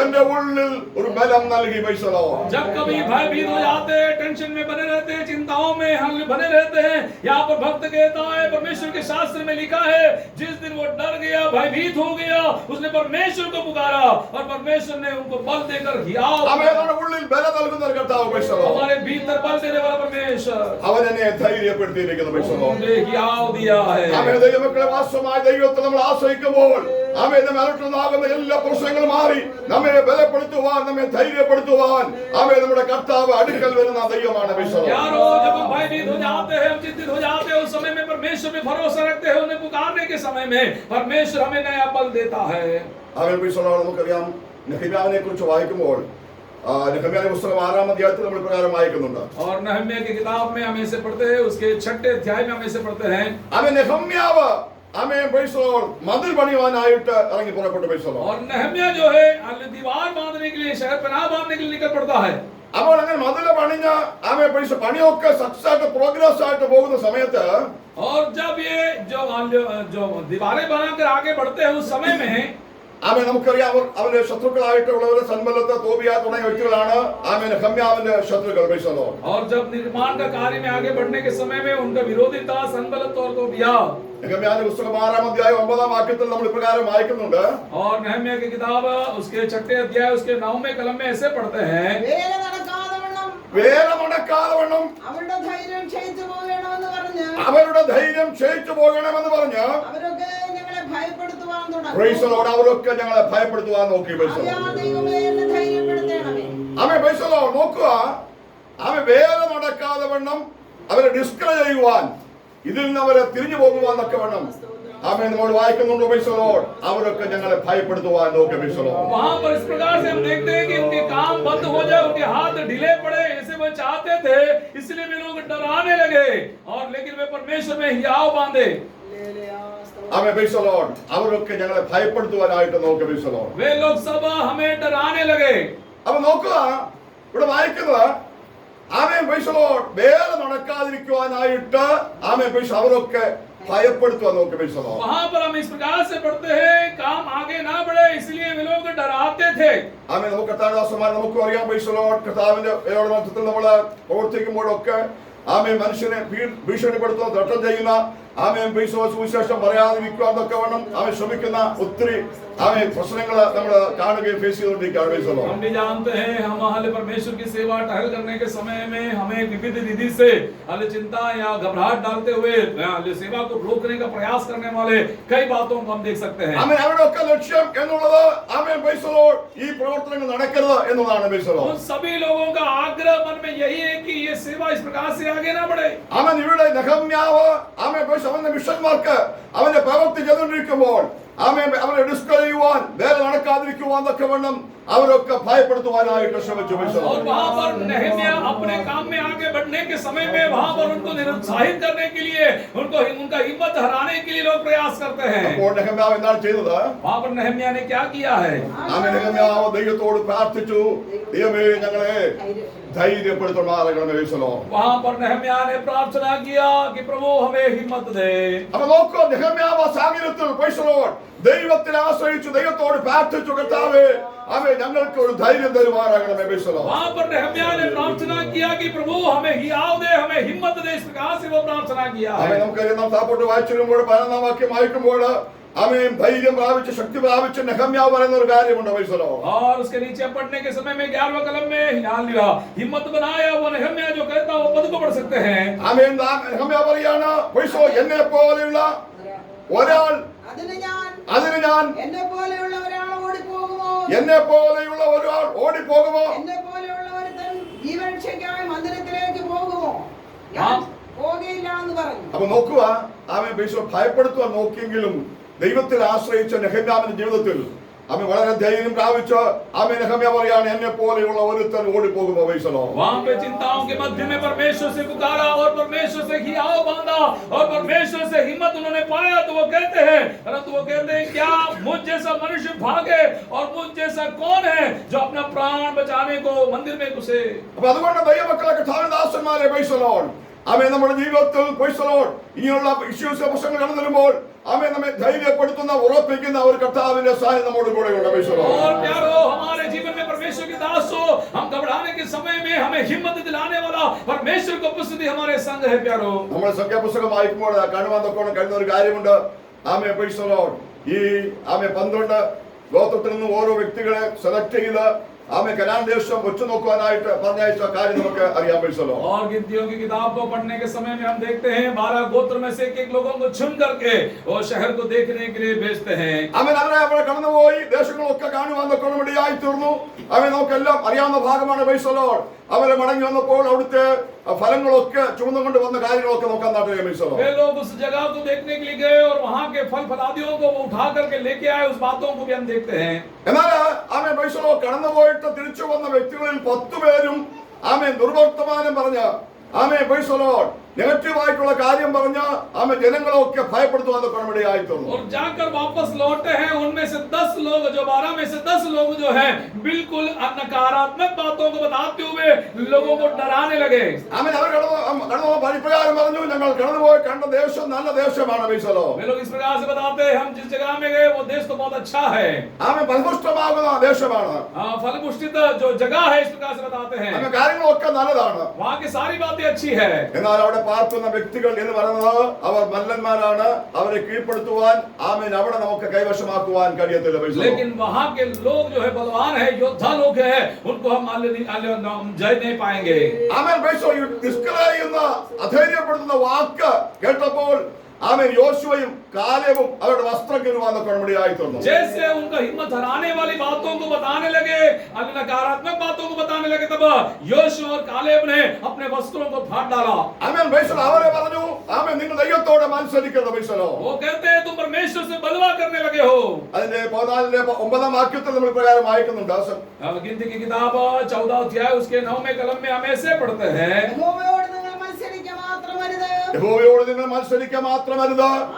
എന്റെ ഉള്ളിൽ ഒരു ബലം നൽകി പൈസലോ जब कभी भयभीत हो जाते हैं, टेंशन में बने रहते हैं, चिंताओं में हल बने रहते हैं, यहाँ पर भक्त कहता है परमेश्वर के शास्त्र में लिखा है जिस दिन वो डर गया, भयभीत हो गया, उसने परमेश्वर को पुकारा और परमेश्वर ने उनको बल देकर हियाव ആമേൻ നമ്മുടെ ഉള്ളിൽ ബലം നൽകുന്ന കർത്താവ് പൈസലോ हमारे भीतर बल देने वाला परमेश्वर അവൻ എന്നെ ധൈര്യപ്പെടുത്തിയിരിക്കുന്നു പൈസലോ हमने हियाव दिया है। ആമേൻ ദൈവമക്കളെ വാസ്തവമായ ദൈവത്തെ നമ്മൾ ആശ്രയിക്കുമ്പോൾ ആമേൻ നമ്മെ അലട്ടുന്നതാകുന്ന എല്ലാ പ്രശ്നങ്ങളും മാറി നമ്മെ ബലപ്പെടുത്തുവാൻ നമ്മെ ധൈര്യപ്പെടുത്തുവാൻ ആമേൻ നമ്മുടെ കർത്താവ് അടുക്കൽ വരുന്ന ദൈവമാണ് പൈസലോ यारो जब हम भयभीत हो जाते हैं, हम चिंतित हो जाते हैं, उस समय में परमेश्वर पे भरोसा रखते हैं, उन्हें पुकारने के समय में परमेश्वर हमें नया बल देता है। ആമേൻ പൈസലോ നമുക്കറിയാം നെഹമ്യാവിനെ കുറിച്ച് വായിക്കുമ്പോൾ നെഹമ്യാവിന്റെ പുസ്തകം 6-ാം അധ്യായത്തിൽ നമ്മൾ പ്രകാരം വായിക്കുന്നുണ്ട് और नहम्याह की किताब में हम इसे पढ़ते हैं, उसके 6ठे अध्याय में हम इसे पढ़ते हैं। ആമേൻ നെഹമ്യാവ് ആമേൻ പൈസലോ മതിൽ പണിയുവാനായിട്ട് ഇറങ്ങി പുറപ്പെട്ടു പൈസലോ और नहम्याह जो है दीवार बांधने के लिए, शहर पनाह बांधने के लिए निकल पड़ता है। അപ്പോൾ അങ്ങനെ മതിൽ പണിഞ്ഞ ആമേൻ പൈസ പണിയൊക്കെ സക്സസ് ആയിട്ട് പ്രോഗ്രസ് ആയിട്ട് പോകുന്ന സമയത്ത് और जब ये जो दीवारें बनाकर आगे बढ़ते हैं, उस समय में ആമേൻ നമുക്കറിയാം അവരുടെ ശത്രുക്കളായിട്ടുള്ളവർ സൻബല്ലത്ത് തോബിയ തുടങ്ങിയ വ്യക്തികളാണ് ആമേൻ നെഹമ്യാവിന്റെ ശത്രുക്കൾ പൈസലോ और जब निर्माण का कार्य में आगे बढ़ने के समय में उनका विरोधी था सनबलत और तोबिया। നെഹമ്യാവിന്റെ പുസ്തകം 6-ാം അധ്യായം 9-ാം വാക്യത്തിൽ നമ്മൾ ഇപ്രകാരം വായിക്കുന്നുണ്ട് और नहम्याह की किताब उसके 6ठे अध्याय उसके 9वें कलम में ऐसे पढ़ते हैं വേല നടക്കാതവണ്ണം വേല നടക്കാതെ വണ്ണം അവരുടെ ധൈര്യം ക്ഷയിച്ചു പോകണമെന്ന് പറഞ്ഞ് അവരുടെ ധൈര്യം ക്ഷയിച്ചു പോകണമെന്ന് പറഞ്ഞ് അവരൊക്കെ ഞങ്ങളെ ഭയപ്പെടുത്തുവാൻ പ്രൈസ് തുടങ്ങി. ലോർഡ് അവരൊക്കെ ഞങ്ങളെ ഭയപ്പെടുത്തുവാൻ നോക്കി പൈസലോ അയ്യാ ദൈവമേ, എന്നെ ധൈര്യപ്പെടുത്തണമേ. ആമേൻ പൈസലോ നോക്കുക ആമേൻ വേല നടക്കാതെ വണ്ണം അവരെ ഡിസ്കറേജ് ചെയ്യുവാൻ ഇതിൽ നിന്ന് അവരെ തിരിഞ്ഞു പോകുവാൻ ഒക്കെ വണ്ണം ആമേൻ നമ്മൾ വായിക്കുന്നുണ്ട് പൈസലോ അവരൊക്കെ ഞങ്ങളെ ഭയപ്പെടുത്തുവാൻ നോക്കി പൈസലോ वहां पर इस प्रकार से हम देखते हैं कि उनके काम बंद हो जाए, उनके हाथ ढीले पड़े, ऐसे वो चाहते थे, इसलिए वे लोग डराने लगे और लेकिन वे परमेश्वर में हियाव बांधे। ഹല്ലേലൂയ, സ്തോത്രം. ആമേൻ പൈസലോ അവരൊക്കെ ഞങ്ങളെ ഭയപ്പെടുത്തുവാനായിട്ട് നോക്കി പൈസലോ वे लोग सब हमें डराने लगे। അപ്പൊ നോക്കുക ഇവിടെ വായിക്കുന്നത് ആമേൻ പൈസലോ വേല നടക്കാതിരിക്കുവാനായിട്ട് ആമേൻ പൈസ അവരൊക്കെ ഭയപ്പെടുത്തുവാൻ നോക്കി പൈസലോ वहां पर हम इस प्रकार से पढ़ते हैं काम आगे ना बढ़े इसलिए वे लोग डराते थे। ആമേൻ നമുക്ക് കർത്താദാസന്മാർ നമുക്കും അറിയാം പൈസലോ കർത്താവിന്റെ മധ്യത്തിൽ നമ്മൾ പ്രവർത്തിക്കുമ്പോഴൊക്കെ ആമേൻ മനുഷ്യനെ ഭീഷണിപ്പെടുത്തുന്ന ദ്രട്ടം ചെയ്യുന്ന ആമേൻ പൈസോ സുവിശേഷം പറയാതിരിക്കുവാൻ എന്നൊക്കെ വേണം ആമേൻ ശ്രമിക്കുന്ന ഒത്തിരി ആമേൻ പ്രശ്നങ്ങൾ നമ്മൾ കാണുകയും ഫേസ് ചെയ്തുകൊണ്ടിരിക്കുകയാണ് പൈസലോ हम भी जानते हैं हम हल परमेश्वर की सेवा टहल करने के समय में हमें विविध विधि से हल चिंता या घबराहट डालते हुए सेवा को रोकने का प्रयास करने वाले कई बातों को हम देख सकते हैं। ആമേൻ അവരുടെ ഒക്കെ ലക്ഷ്യം എന്നുള്ളത് ആമേൻ പൈസലോ ഈ പ്രവർത്തനങ്ങൾ നടക്കരുത് എന്നതാണ് പൈസലോ उन सभी लोगों का आग्रह मन में यही है कि ये सेवा इस प्रकार से आगे ना बढ़े। ആമേൻ ഇവിടെ നെഹമ്യാവ് ആമേൻ പൈസ അവന്റെ മിഷന്മാർക്ക് അവന്റെ പ്രവൃത്തി ചെയ്തുകൊണ്ടിരിക്കുമ്പോൾ ആമേൻ അവരെ ഡിസ്കസ് ചെയ്യുവാൻ വേല നടക്കാതിരിക്കുവാൻ എന്നൊക്കെ വേണം അവരൊക്കെ ഭയപ്പെടുത്തുവാനായിട്ട് ശ്രമിച്ചു പൈസലോ और वहां पर नहम्याह अपने काम में आगे बढ़ने के समय में वहां पर उनको निरुत्साहित करने के लिए उनको उनका हिम्मत हराने के लिए लोग प्रयास करते हैं। അപ്പോൾ നെഹമ്യാവ് എന്താണ് ചെയ്തത് वहां पर नहम्याह ने क्या किया है? ആമേൻ നെഹമ്യാവ് ദൈവത്തോട് പ്രാർത്ഥിച്ചു ദൈവമേ ഞങ്ങളെ ധൈര്യപ്പെടുത്തുമാറാകണമേ പൈസലോ वहां पर नहम्याह ने प्रार्थना किया कि प्रभु हमें हिम्मत दे। അപ്പൊ നോക്കൂ നെഹമ്യാവ് ആ സാഹചര്യത്തിൽ പൈസലോ ദൈവത്തിൽ ആശ്രയിച്ചു ദൈവത്തോട് പ്രാർത്ഥിച്ചു കർത്താവേ ആമേൻ ഞങ്ങൾക്ക് ഒരു ധൈര്യം തരുമാറാകണമേ പൈസലോ वहां पर नहम्याह ने प्रार्थना किया कि प्रभु हमें हियाव दे, हमें हिम्मत दे। इस प्रकार से वो प्रार्थना किया ആമേൻ है। നമുക്കറിയാം നാം താപ്പോട്ട് വായിച്ചിരുമ്പോൾ 11-ാം വാക്യം വായിക്കുമ്പോൾ ആമേൻ ധൈര്യം പ്രാപിച്ച് ശക്തി പ്രാപിച്ച് നെഹമ്യാവ് പറയുന്ന ഒരു കാര്യമുണ്ട് പൈസലോ और उसके नीचे पढ़ने के समय में 11वां कलम में हिम्मत बनाया वो नहम्याह जो कहता वो पद को पढ़ सकते हैं। ആമേൻ നെഹമ്യാവ് പറയാണ് പൈസോ എന്നെ പോലെയുള്ള ഒരാൾ അതിന് ഞാൻ എന്നെ പോലെയുള്ള ഒരാൾ ഓടിപ്പോകുമോ? എന്നെ പോലെയുള്ള ഒരാൾ ഓടിപ്പോകുമോ എന്നെ പോലെയുള്ള ഒരുത്തൻ ജീവരക്ഷയ്ക്കായി മന്ദിരത്തിലേക്ക് പോകുമോ? ഞാൻ പോകയില്ല എന്ന് പറഞ്ഞു. അപ്പൊ നോക്കുക ആമേൻ പൈസോ ഭയപ്പെടുത്തുവാൻ നോക്കിയെങ്കിലും ദൈവത്തിൽ ആശ്രയിച്ച നെഹമ്യാവിന്റെ ജീവിതത്തിൽ ആമേൻ വളരെ ധൈര്യം പ്രാപിച്ച് ആമേൻ നെഹമ്യാവ് പറയാണ് എന്നെ പോലെയുള്ള ഒരുത്തൻ ഓടിപ്പോകുമോ പൈസലോ वहां पे चिंताओं के मध्य में परमेश्वर से पुकारा और परमेश्वर से हियाव बांधा और परमेश्वर से हिम्मत उन्होंने पाया तो वो कहते हैं, परंतु वो कहते हैं क्या मुझ जैसा मनुष्य भागे और मुझ जैसा कौन है जो अपना प्राण बचाने को मंदिर में घुसे। അപ്പൊ അതുകൊണ്ട് ദൈവമക്കളെ കർത്താവിന്റെ ദാസന്മാരെ പൈസലോ ആമേൻ നമ്മുടെ ജീവിതത്തിൽ praise the Lord ഇനിയുള്ള ഇഷ്യൂസ് പ്രശ്നങ്ങൾ കടന്നു വരുമ്പോൾ ആമേൻ നമ്മെ ധൈര്യപ്പെടുത്തുന്ന ഉറപ്പിക്കുന്ന ഒരു കർത്താവിന്റെ സഹായം നമ്മുടെ കൂടെ ഉണ്ട് praise the Lord. और प्यारो हमारे जीवन में परमेश्वर के दास हो, हम घबराने के समय में हमें हिम्मत दिलाने वाला परमेश्वर की उपस्थिति हमारे संग है प्यारो। നമ്മൾ സംഖ്യാപുസ്തകം വായിക്കുമ്പോൾ കാണുവാൻ തൊക്കെ കഴിയുന്ന ഒരു കാര്യമുണ്ട്. ആമേൻ praise the Lord. ഈ ആമേൻ 12 ഗോത്രത്തിൽ നിന്ന് ഓരോ വ്യക്തികളെ സെലക്ട് ചെയ്ത് ആമേൻ കനാൻ ദേശം ഒറ്റുനോക്കുവാനായിട്ട് പറഞ്ഞയച്ച കാര്യം നമുക്ക് അറിയാൻ പറ്റുമല്ലോ. और गिनतियों की किताब को पढ़ने के समय में हम देखते हैं 12 गोत्र में से एक लोगों को चुन करके वो शहर को देखने के लिए भेजते हैं. ആമേൻ അവരെ അവിടെ കടന്നുപോയി ദേശങ്ങളൊക്കെ കാണുവാൻ തൊക്കെ ഇടയായി തീർന്നു. ആമേൻ നമുക്കെല്ലാം അറിയാവുന്ന ഭാഗമാണ് praise the Lord. അവരെ മടങ്ങി വന്നപ്പോൾ അവിടുത്തെ ഫലങ്ങളൊക്കെ ചുമന്നുകൊണ്ട് വന്ന കാര്യങ്ങളൊക്കെ നോക്കാൻ നാട്ടിൽ praise the Lord. वे लोग उस जगह को देखने के लिए गए और वहां के फल फलादियों को वो उठा करके लेके आए, उस बातों को भी हम देखते हैं. എന്നാൽ ആമേൻ praise the Lord കടന്നുപോയിട്ട് തിരിച്ചു വന്ന വ്യക്തികളിൽ 10 പേരും ആമേൻ ദുർവർത്തമാനം പറഞ്ഞ ആമേൻ praise the Lord നെഗറ്റീവ് ആയിട്ടുള്ള കാര്യം പറഞ്ഞ ആമേൻ ജനങ്ങളൊക്കെ ഭയപ്പെടുത്തുവാൻ ഇടയായി തീർന്നു. और जाकर वापस लौटे हैं उनमें से 10 लोग, जो 12 में से 10 लोग जो हैं बिल्कुल नकारात्मक बातों को बताते हुए लोगों को डराने लगे. ആമേൻ അവർ കടന്നു പരിപ്രകാരം പറഞ്ഞു ഞങ്ങൾ കടന്നുപോയി കണ്ട ദേശം നല്ല ദേശമാണ് praise the Lord. वे लोग इस प्रकार से बताते हैं हम जिस जगह में गए वो देश तो बहुत अच्छा है, ആമേൻ ഫലപുഷ്ടമാകുന്ന ദേശമാണ്. फलपुष्टित जो जगह है इस प्रकार से बताते हैं, ആമേൻ കാര്യങ്ങളൊക്കെ നല്ലതാണ്. वहां की सारी बातें अच्छी है. എന്നാൽ അവിടെ പാർക്കുന്ന വ്യക്തികൾ എന്ന് പറയുന്നത് അവർ മല്ലന്മാരാണ്. അവരെ കീഴ്പ്പെടുത്തുവാൻ ആമേൻ അവിടെ നമുക്ക് കൈവശമാക്കുവാൻ കഴിയത്തില്ല praise the Lord. लेकिन वहां के लोग जो है बलवान है, योद्धा लोग है, उनको हम जय नहीं पाएंगे. ആമേൻ praise the Lord. നിഷ്കളയുന്ന അധൈര്യപ്പെടുത്തുന്ന വാക്ക് കേട്ടപ്പോൾ ആമേൻ യോശുവയും കാലേബും അവരുടെ വസ്ത്രം കീറുവാൻ ഇടയായി തീർന്നു. जैसे उनका हिम्मत हराने वाली बातों को बताने लगे, नकारात्मक बातों को बताने लगे, तब योशुआ और कालेब ने अपने वस्त्रों को फाड़ डाला. ആമേൻ praise the Lord. അവരെ പറഞ്ഞു ആമേൻ നിങ്ങൾ ദൈവത്തോട് മത്സരിക്കരുത് praise the Lord. वो कहते हैं तुम परमेश्वर से बलवा करने लगे हो. അതിന്റെ 14-9 വാക്യത്തിൽ നമ്മൾ പ്രകാരം വായിക്കുന്നുണ്ട്. गिनती की किताब 14 अध्याय उसके 9वें कलम में हम ऐसे पढ़ते हैं, യഹോവയോട് നിങ്ങൾ മത്സരിക്കുക മാത്രമരുത്. യഹോവയോട് നിങ്ങൾ മത്സരിക്കുക മാത്രമരുത്.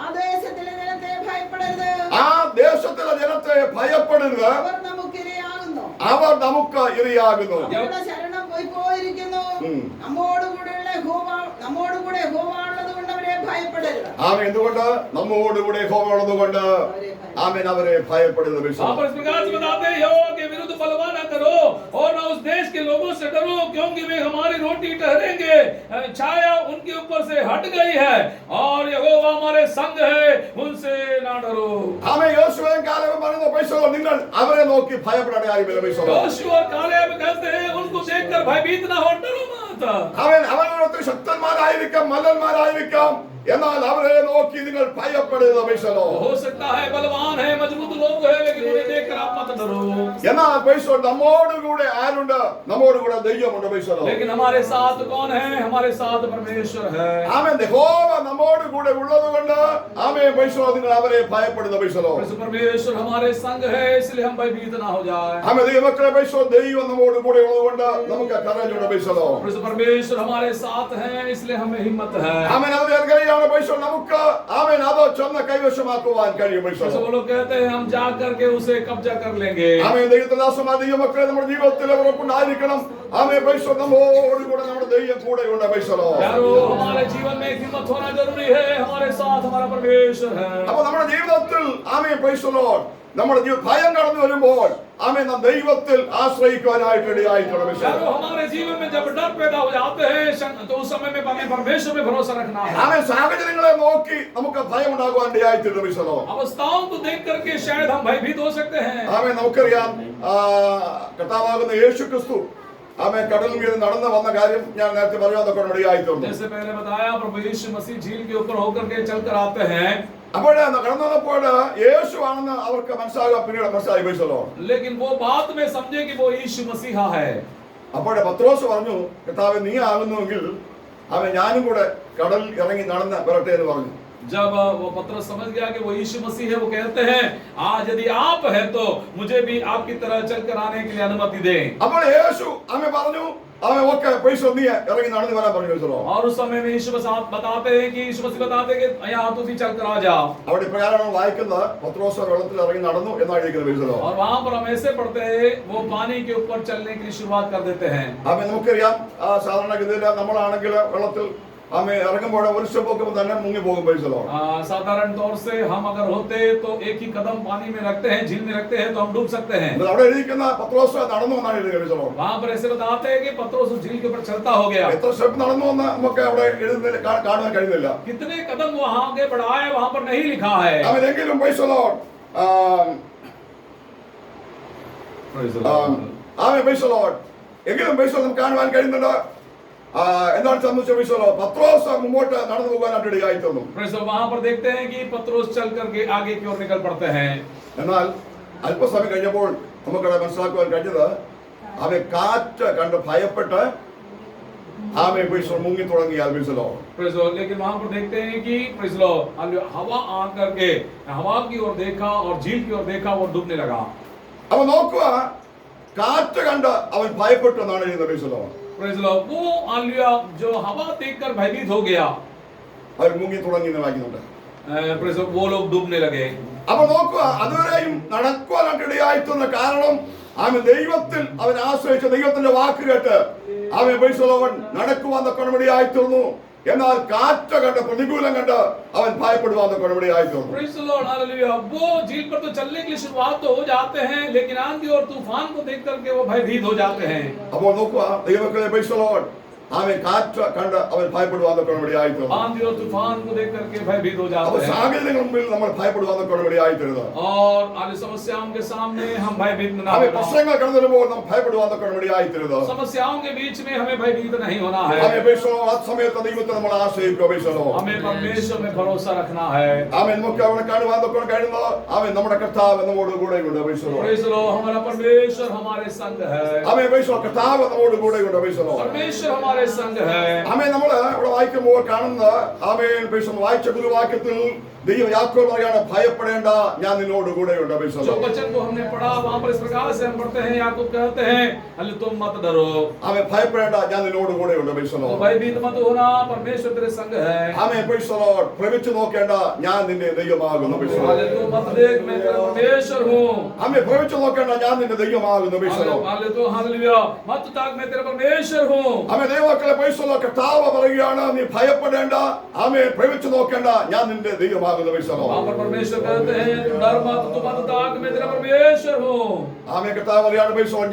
ആ ദേശത്തിലെ ജനത്തെ ഭയപ്പെടരുത്. ആ ദേശത്തിലെ ജനത്തെ ഭയപ്പെടരുത്. അവർ നമുക്കിരയാകുന്നു. അവർ നമുക്ക് ഇരയാകുന്നു. അവരുടെ ശരണം പോയിരിക്കുന്നു. നമ്മോടുകൂടെ യഹോവ ഉള്ളത് കൊണ്ട് അവരെ ഭയപ്പെടരുത്. ആമേൻ. എന്തുകൊണ്ട്? നമ്മോടുകൂടെ യഹോവ ഉള്ളതുകൊണ്ട് ആമേൻ അവരെ ഭയപ്പെടരുത് praise the आप Lord. इस प्रकार से बताते हैं यहोवा के विरुद्ध बलवा न करो और न उस देश के लोगों से डरो, क्योंकि वे हमारी रोटी ठहरेंगे. छाया उनके ऊपर से हट गई है और यहोवा हमारे संग है, उनसे ना डरो. ആമേൻ. യോശുവയും കാലേബും പറയുന്നു praise the Lord, നിങ്ങൾ അവരെ നോക്കി ഭയപ്പെടേണ്ട കാര്യമില്ല praise the Lord. योशुआ और कालेब कहते हैं उनको देखकर भयभीत ना हो, डरो मत. അവൻ അവരുടെ ശക്തന്മാരായിരിക്കാം, മല്ലന്മാരായിരിക്കാം, എന്നാൽ അവരെ നോക്കി നിങ്ങൾ ഭയപ്പെടരുത് praise the Lord. हो सकता है बलवान है, मजबूत लोग है, लेकिन उन्हें देखकर आप मत डरो. എന്നാൽ praise the Lord നമ്മോടുകൂടെ ആരുണ്ട്? നമ്മോടുകൂടെ ദൈവമുണ്ട് praise the Lord. लेकिन हमारे साथ कौन है? हमारे साथ परमेश्वर है. ആമേൻ. യഹോവ നമ്മോടുകൂടെ ഉള്ളതുകൊണ്ട് ആമേൻ praise the Lord നിങ്ങൾ അവരെ ഭയപ്പെടുന്നത് praise the Lord. परमेश्वर हमारे संग है, इसलिए हम भयभीत ना हो जाए. ആമേൻ. ദൈവമക്കളെ praise the Lord ദൈവം നമ്മോടുകൂടെ ഉള്ളതുകൊണ്ട് നമുക്ക് കരഞ്ഞുണ്ട് praise the Lord. परमेश्वर हमारे साथ है, इसलिए हमें हिम्मत है. ആമേൻ. അത് അറിയാണ് praise the Lord നമുക്ക് ആമേൻ അത് ചെന്ന് കൈവശമാക്കുവാൻ കഴിയും praise the Lord. वो लोग कहते हैं हम जा करके उसे कब्जा कर लेंगे. ആമേൻ. ദൈവദാസന്മാർ ദൈവമക്കളെ നമ്മുടെ ജീവിതത്തിൽ ഉറപ്പുണ്ടായിരിക്കണം. ആമേൻ praise the Lord നമ്മോടുകൂടെ നമ്മുടെ ദൈവം കൂടെയുണ്ട് praise the Lord. यारो हमारे जीवन में हिम्मत होना जरूरी है, हमारे साथ हमारा परमेश्वर है. അപ്പോൾ നമ്മുടെ ജീവിതത്തിൽ ആമേൻ praise the Lord നമ്മുടെ ഭയം കടന്നു വരുമ്പോൾ ആമേൻ നാം ദൈവത്തിൽ ആശ്രയിക്കുവാനായിട്ട് ഇടയായിട്ടുണ്ട് praise the यारो Lord. हमारे जीवन में जब डर पैदा हो जाते हैं तो उस समय में हमें परमेश्वर में भरोसा रखना है. ആമേൻ. സാഹചര്യങ്ങളെ നോക്കി നമുക്ക് ഭയം ഉണ്ടാകുവാൻ ഇടയായിട്ടുണ്ട് praise the Lord. अवस्थाओं को देख करके शायद हम भयभीत हो सकते हैं. ആമേൻ. നമുക്കറിയാം കർത്താവാകുന്ന യേശു ക്രിസ്തു ആമേൻ കടൽ മീതെ നടന്നു വന്ന കാര്യം ഞാൻ നേരത്തെ പറയാതൊക്കെ ഇടയായിട്ടുണ്ട്. जैसे पहले बताया प्रभु यीशु मसीह झील के ऊपर होकर के चल कर आते हैं. അപ്പോൾ കടന്നു വന്നപ്പോൾ യേശു ആണെന്ന് അവർക്ക് മനസ്സിലാകാൻ പിന്നീട് മനസ്സിലായി praise the Lord. लेकिन वो बात में समझे कि वो यीशु मसीहा है. അപ്പോൾ പത്രോസ് പറഞ്ഞു കർത്താവേ നീ ആകുന്നുവെങ്കിൽ അവൻ ഞാനും കൂടെ കടൽ ഇറങ്ങി നടന്ന് വരട്ടെ എന്ന് പറഞ്ഞു. जब वो पत्रस समझ गया कि वो यीशु मसीह है, वो कहते हैं आज यदि आप है तो मुझे भी आपकी तरह चलकर आने के लिए अनुमति दें. അപ്പോൾ യേശു ആമേൻ പറഞ്ഞു ആമേൻ ഓക്കേ praise the Lord നീ ഇറങ്ങി നടന്ന് വരാൻ പറഞ്ഞു praise the Lord. और उस समय में यीशु मसीह बताते हैं कि यीशु मसीह बताते हैं कि यहाँ तू भी चलकर आ जा. അവിടെ ഇപ്രകാരമാണ് വായിക്കുന്നത് പത്രോസ് വെള്ളത്തിൽ ഇറങ്ങി നടന്നു എന്നാണ് എഴുതിയിരിക്കുന്നത് praise the Lord. और वहां पर हम ऐसे पढ़ते हैं वो पानी के ऊपर चलने की शुरुआत कर देते हैं. ആമേൻ. നമുക്കറിയാം സാധാരണഗതിയിൽ നമ്മളാണെങ്കിൽ വെള്ളത്തിൽ ആമേ ഇറങ്ങുമ്പോൾ ഒരു സ്റ്റെപ്പൊക്കെ തന്നെ മുങ്ങി പോകും. Price the Lord. साधारण तौर से हम अगर होते तो एक ही कदम पानी में रखते हैं, झील में रखते हैं तो हम डूब सकते हैं। എന്നാൽ അവിടെ എഴുതിയിരിക്കുന്ന പത്രോസ് നടന്നു എന്നാണ് എഴുതിയത്. Price the Lord. वहां पर ऐसे बताते हैं कि पत्रोस उस झील के ऊपर चलता हो गया। എത്ര സ്റ്റെപ്പ് നടന്നു എന്ന് നമുക്ക് അവിടെ എഴുതുന്നില്ല, കാണാൻ കഴിയുന്നില്ല. कितने कदम वहां आगे बढ़ाए वहां पर नहीं लिखा है। അവനെങ്കിലും praise the Lord amen. Praise the Lord. എങ്കിലും പ്രൈസ് ദി ലോർഡ് നമുക്ക് കാണുവാൻ കഴിയുന്നുണ്ട്. എന്താണ് സംഭവിച്ചത്? Price the Lord. പത്രോസ് മുമ്പോട്ട് നടന്നു പോകാനായിട്ട് ഇടയായി തീർന്നു. वहां पर देखते हैं कि पत्रोस चल करके आगे की ओर निकल पड़ते हैं। എന്നാൽ അല്പസമയം കഴിഞ്ഞപ്പോൾ നമുക്കവിടെ മനസ്സിലാക്കുവാൻ കഴിഞ്ഞത് അവൻ കാറ്റ് കണ്ട് ഭയപ്പെട്ട് ആമേൻ പ്രൈസ് ദി ലോർഡ് മുങ്ങി തുടങ്ങിയാൽ. Price the Lord. लेकिन वहां पर देखते हैं कि प्रेज़ द लॉर्ड हवा आ करके हवा की ओर देखा और झील की ओर देखा, वो डूबने लगा। അവൻ നോക്കുക, കാറ്റ് കണ്ട് അവൻ ഭയപ്പെട്ടു എന്നാണ് എഴുതുന്നത്. Price the Lord. Praise the Lord वो जो हवा देखकर भयभीत हो गया, അവർ മുങ്ങി തുടങ്ങി എന്ന് വായിക്കുന്നുണ്ട്. प्रेज़ द लॉर्ड वो लोग डूबने लगे। അപ്പൊ നോക്കുക, അതുവരെയും നടക്കുവാനായിട്ട് ഇടയായിത്തുന്ന കാരണം അവൻ ദൈവത്തിൽ അവൻ ആശ്രയിച്ച ദൈവത്തിന്റെ വാക്ക് കേട്ട് അവൻ പ്രൈസ് ദി ലോർഡ് നടക്കുവാൻ തക്കവണ്ണം ഇടയായിത്തീർന്നു. എന്നാൽ കാറ്റ് കണ്ട് പ്രതികൂലം കണ്ട് അവൻ ഭയപ്പെടുവാൻ തക്കവണ്ണം ഇടയായിത്തീർന്നു. Praise the Lord hallelujah. वो झील पर तो चलने के लिए शुरुआत तो हो जाते हैं, लेकिन आंधी और तूफान को देख करके वो भयभीत हो जाते हैं। അപ്പോൾ നോക്കുക, ദൈവമക്കളെ പ്രൈസ് ദി ലോർഡ് അവൻ കാറ്റ് കണ്ട് അവൻ ഭയപ്പെടുവാൻ തക്കവണ്ണം ഇടയായിത്തീർന്നു. आंधी और तूफान को देख करके भयभीत हो അപ്പോൾ जाते हैं। സാഹചര്യങ്ങളുടെ മുമ്പിൽ നമ്മൾ ഭയപ്പെടുവാൻ തക്കവണ്ണം ഇടയായിത്തീരുന്നു. और आने समस्याओं के सामने हम भयभीत ना അവൻ हो। പ്രശ്നങ്ങൾ കടന്നു വരുമ്പോൾ നാം ഭയപ്പെടുവാൻ തക്കവണ്ണം ഇടയായിത്തീരുന്നു. समस्याओं के बीच में हमें भयभीत नहीं होना है। അവൻ പ്രൈസ് ദി ലോർഡ് ആ സമയത്ത് ദൈവത്തെ നമ്മൾ ആശ്രയിക്കുക. Price the Lord. हमें परमेश्वर में भरोसा रखना है। അവൻ നമുക്ക് അവിടെ കാണുവാൻ തക്കവണ്ണം കഴിയുന്നത് അവൻ നമ്മുടെ കർത്താവ് നമ്മോട് കൂടെയുണ്ട്. Praise the Lord. Praise the Lord हमारा परमेश्वर हमारे संग है। അവൻ പ്രൈസ് ദി ലോർഡ് കർത്താവ് നമ്മോട് കൂടെയുണ്ട്. Praise the Lord. परमेश्वर हमारे संग है। ആമേൻ. നമ്മൾ ഇവിടെ വായിക്കുമ്പോൾ കാണുന്ന ആമേൻ പ്രൈസ് ദി ലോർഡ് വായിച്ച ഗുരുവാക്യത്തിൽ ദൈവം യാക്കോബ് പറയാണ്, ഭയപ്പെടേണ്ട, ഞാൻ നിന്നോട് കൂടെയുണ്ട്. പ്രൈസ് ദി जो ലോർഡ്. वचन को हमने पढ़ा वहां पर इस प्रकार से हम पढ़ते हैं, याकूब कहते हैं अल्ले तुम मत डरो, അവൻ ഭയപ്പെടേണ്ട, ഞാൻ നിന്നോട് കൂടെയുണ്ട്. പ്രൈസ് ദി तो ലോർഡ്. भयभीत मत होना, परमेश्वर तेरे संग है। ആമേൻ. Praise the Lord. ഭ്രമിച്ചു നോക്കേണ്ട, ഞാൻ നിന്റെ ദൈവമാകുന്നു. പ്രൈസ് ദി हाले ലോർഡ്. तू मत देख मैं तेरा परमेश्वर हूँ। ആമേൻ. ഭ്രമിച്ചു നോക്കേണ്ട, ഞാൻ നിന്റെ ദൈവമാകുന്നു. Praise the Lord. हाले तू हालेलुया मत ताक मैं तेरा परमेश्वर हूँ। ആമേൻ. ദൈവമക്കളെ പ്രൈസ് ദി ലോർഡ് കർത്താവ് പറയുകയാണ്, നീ ഭയപ്പെടേണ്ട, ആമേൻ, ഭ്രമിച്ചു നോക്കേണ്ട, ഞാൻ നിന്റെ ദൈവമാകുന്നു. പ്രൈസ് ദി वहां ലോർഡ്. पर परमेश्वर कहते हैं डर मत, तू मत ताक मैं तेरा परमेश्वर हूँ। ആമേൻ. കർത്താവ് പറയാണ്, പ്രൈസ് ദി ലോർഡ്,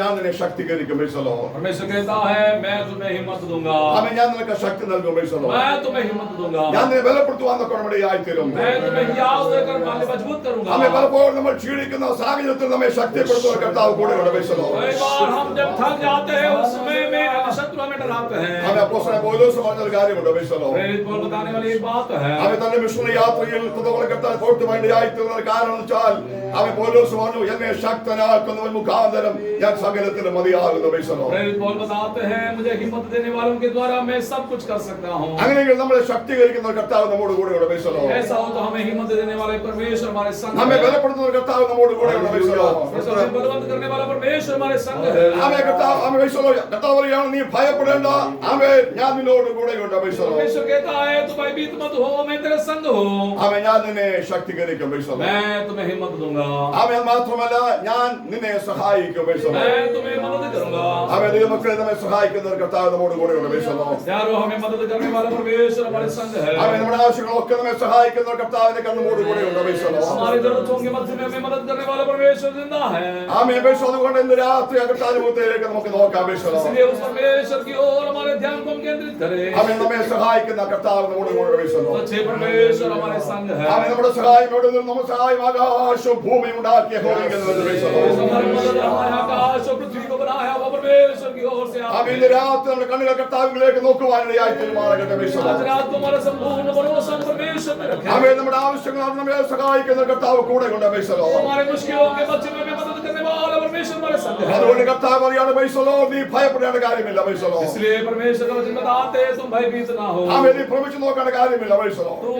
ഞാൻ നിന്നെ ശക്തീകരിക്കും. Price the Lord. परमेश्वर कहता है मैं तुम्हें हिम्मत दूंगा, ആമേൻ. ഞാൻ നിനക്ക് ശക്തി നൽകും. Price the Lord. मैं तुम्हें हिम्मत दूंगा, ഞാൻ നിന്നെ ബലപ്പെടുത്തുവാൻ തക്കവണ്ണം ഇടയായിത്തീരും. मैं तुम्हें हियाव देकर मजबूत करूंगा। ആമേൻ. പലപ്പോഴും നമ്മൾ ക്ഷീണിക്കുന്ന സാഹചര്യത്തിൽ നമ്മെ ശക്തിപ്പെടുത്തുന്ന കർത്താവ് കൂടെയുണ്ട്. Praise the Lord. कई बार हम जब थक जाते हैं उस समय में शत्रु हमें डराते हैं। ആമേൻ. അപ്പോസ്തലനായ പൗലോസ് പറഞ്ഞൊരു കാര്യമുണ്ട്. Price the Lord. प्रेरित पौलुस बताने वाली एक बात है। ആമേൻ. തന്റെ മിഷണറി യാത്രയിൽ തുടർന്ന് കർത്താവ് പോറ്റുവാൻ ഇടയായിത്തീർന്ന കാരണം എന്ന് വെച്ചാൽ ആമേൻ, പൗലോസ് പറഞ്ഞു, എന്നെ ശക്തനാക്കുന്നവൻ മുഖാന്തരം ഞാൻ സകലത്തിലും മതിയാകുന്നു. Price the Lord. प्रेरित पौलुस बताते हैं मुझे हिम्मत देने वालों के द्वारा मैं सब कुछ कर सकता हूँ। അങ്ങനെയെങ്കിൽ നമ്മളെ ശക്തീകരിക്കുന്ന കർത്താവ് നമ്മോട് കൂടെയുണ്ട്. Praise the Lord. ऐसा हो तो हमें हिम्मत देने वाले परमेश्वर हमारे संग നമ്മെ है। ബലപ്പെടുത്തുന്ന കർത്താവ് നമ്മോട് കൂടെയുണ്ട്. Praise the Lord. हमें बलवंत करने वाला परमेश्वर हमारे संग है। Amen. Amen. Praise the Lord. കർത്താവ് പറയുകയാണ്, നീ ഭയപ്പെടേണ്ട, ആമേൻ, ഞാൻ നിന്നോട് കൂടെയുണ്ട്. Praise the Lord. परमेश्वर कहता है तू भयभीत मत हो, मैं तेरे संग हूँ, ആമേൻ. ഞാൻ നിന്നെ ശക്തീകരിക്കും. Price the Lord. मैं तुम्हें हिम्मत दूंगा, ആമേൻ. മാത്രമല്ല ഞാൻ നിന്നെ സഹായിക്കും. Price the Lord. मैं तुम्हें मदद करूंगा। ആമേൻ. ദൈവമക്കളെ, നമ്മെ സഹായിക്കുന്ന ഒരു കർത്താവ് നമ്മോട് കൂടെയുണ്ട്. Praise the Lord. यारो हमें मदद करने वाला परमेश्वर हमारे संग है। ആമേൻ. നമ്മുടെ ആവശ്യങ്ങളൊക്കെ നമ്മെ സഹായിക്കുന്ന ഒരു കർത്താവിന്റെ നമ്മോട് കൂടെയുണ്ട്. Praise the Lord. हमारी जरूरतों के मध्य में हमें मदद करने वाला परमेश्वर जिंदा है। ആമേൻ. Praise the Lord. അതുകൊണ്ട് ഇന്ന് രാത്രി ആ കർത്താവിന്റെ മുഖത്തേക്ക് നമുക്ക് നോക്കാം. Praise the Lord. इसलिए उस परमेश्वर की ओर हमारे ध्यान को हम केंद्रित करें। ആമേൻ. നമ്മെ സഹായിക്കുന്ന കർത്താവ് നമ്മോട് കൂടെ. Price the Lord. सच्चे परमेश्वर हमारे संग है। ആമേൻ. നമ്മുടെ സഹായം എവിടെ നിന്ന്? നമ്മുടെ സഹായം ആകാശവും ഭൂമിയും ഉണ്ടാക്കിയ ഹോമിക്കുന്ന പ്രൈസ് ദി ലോർഡ്. हमारी मदद हमारे आकाश और पृथ्वी को बनाया वो परमेश्वर की ओर से ആമേൻ. ഇന്ന് രാത്രി നമ്മുടെ കണ്ണുകൾ കർത്താവിലേക്ക് നോക്കുവാനിടയായി തീരുമാനമാകട്ടെ. പ്രൈസ് ദി आज ലോർഡ്. रात को हमारा संपूर्ण भरोसा परमेश्वर में रखें। ആമേൻ. നമ്മുടെ ആവശ്യങ്ങൾ നമ്മെ സഹായിക്കുന്ന കർത്താവ് കൂടെ കൊണ്ട്. Price the Lord. हमारे मुश्किलों के मध्य में हमें मदद करने वाला परमेश्वर हमारे संग है। അതുകൊണ്ട് കർത്താവ് പറയാണ്, പ്രൈസ് ദി ലോർഡ്, നീ ഭയപ്പെടേണ്ട കാര്യമില്ല. Price the Lord. इसलिए परमेश्वर का वचन बताते हैं तुम भयभीत ना हो, ആമേൻ. നീ ഭ്രമിച്ചു നോക്കേണ്ട കാര്യമില്ല. Price the Lord. तू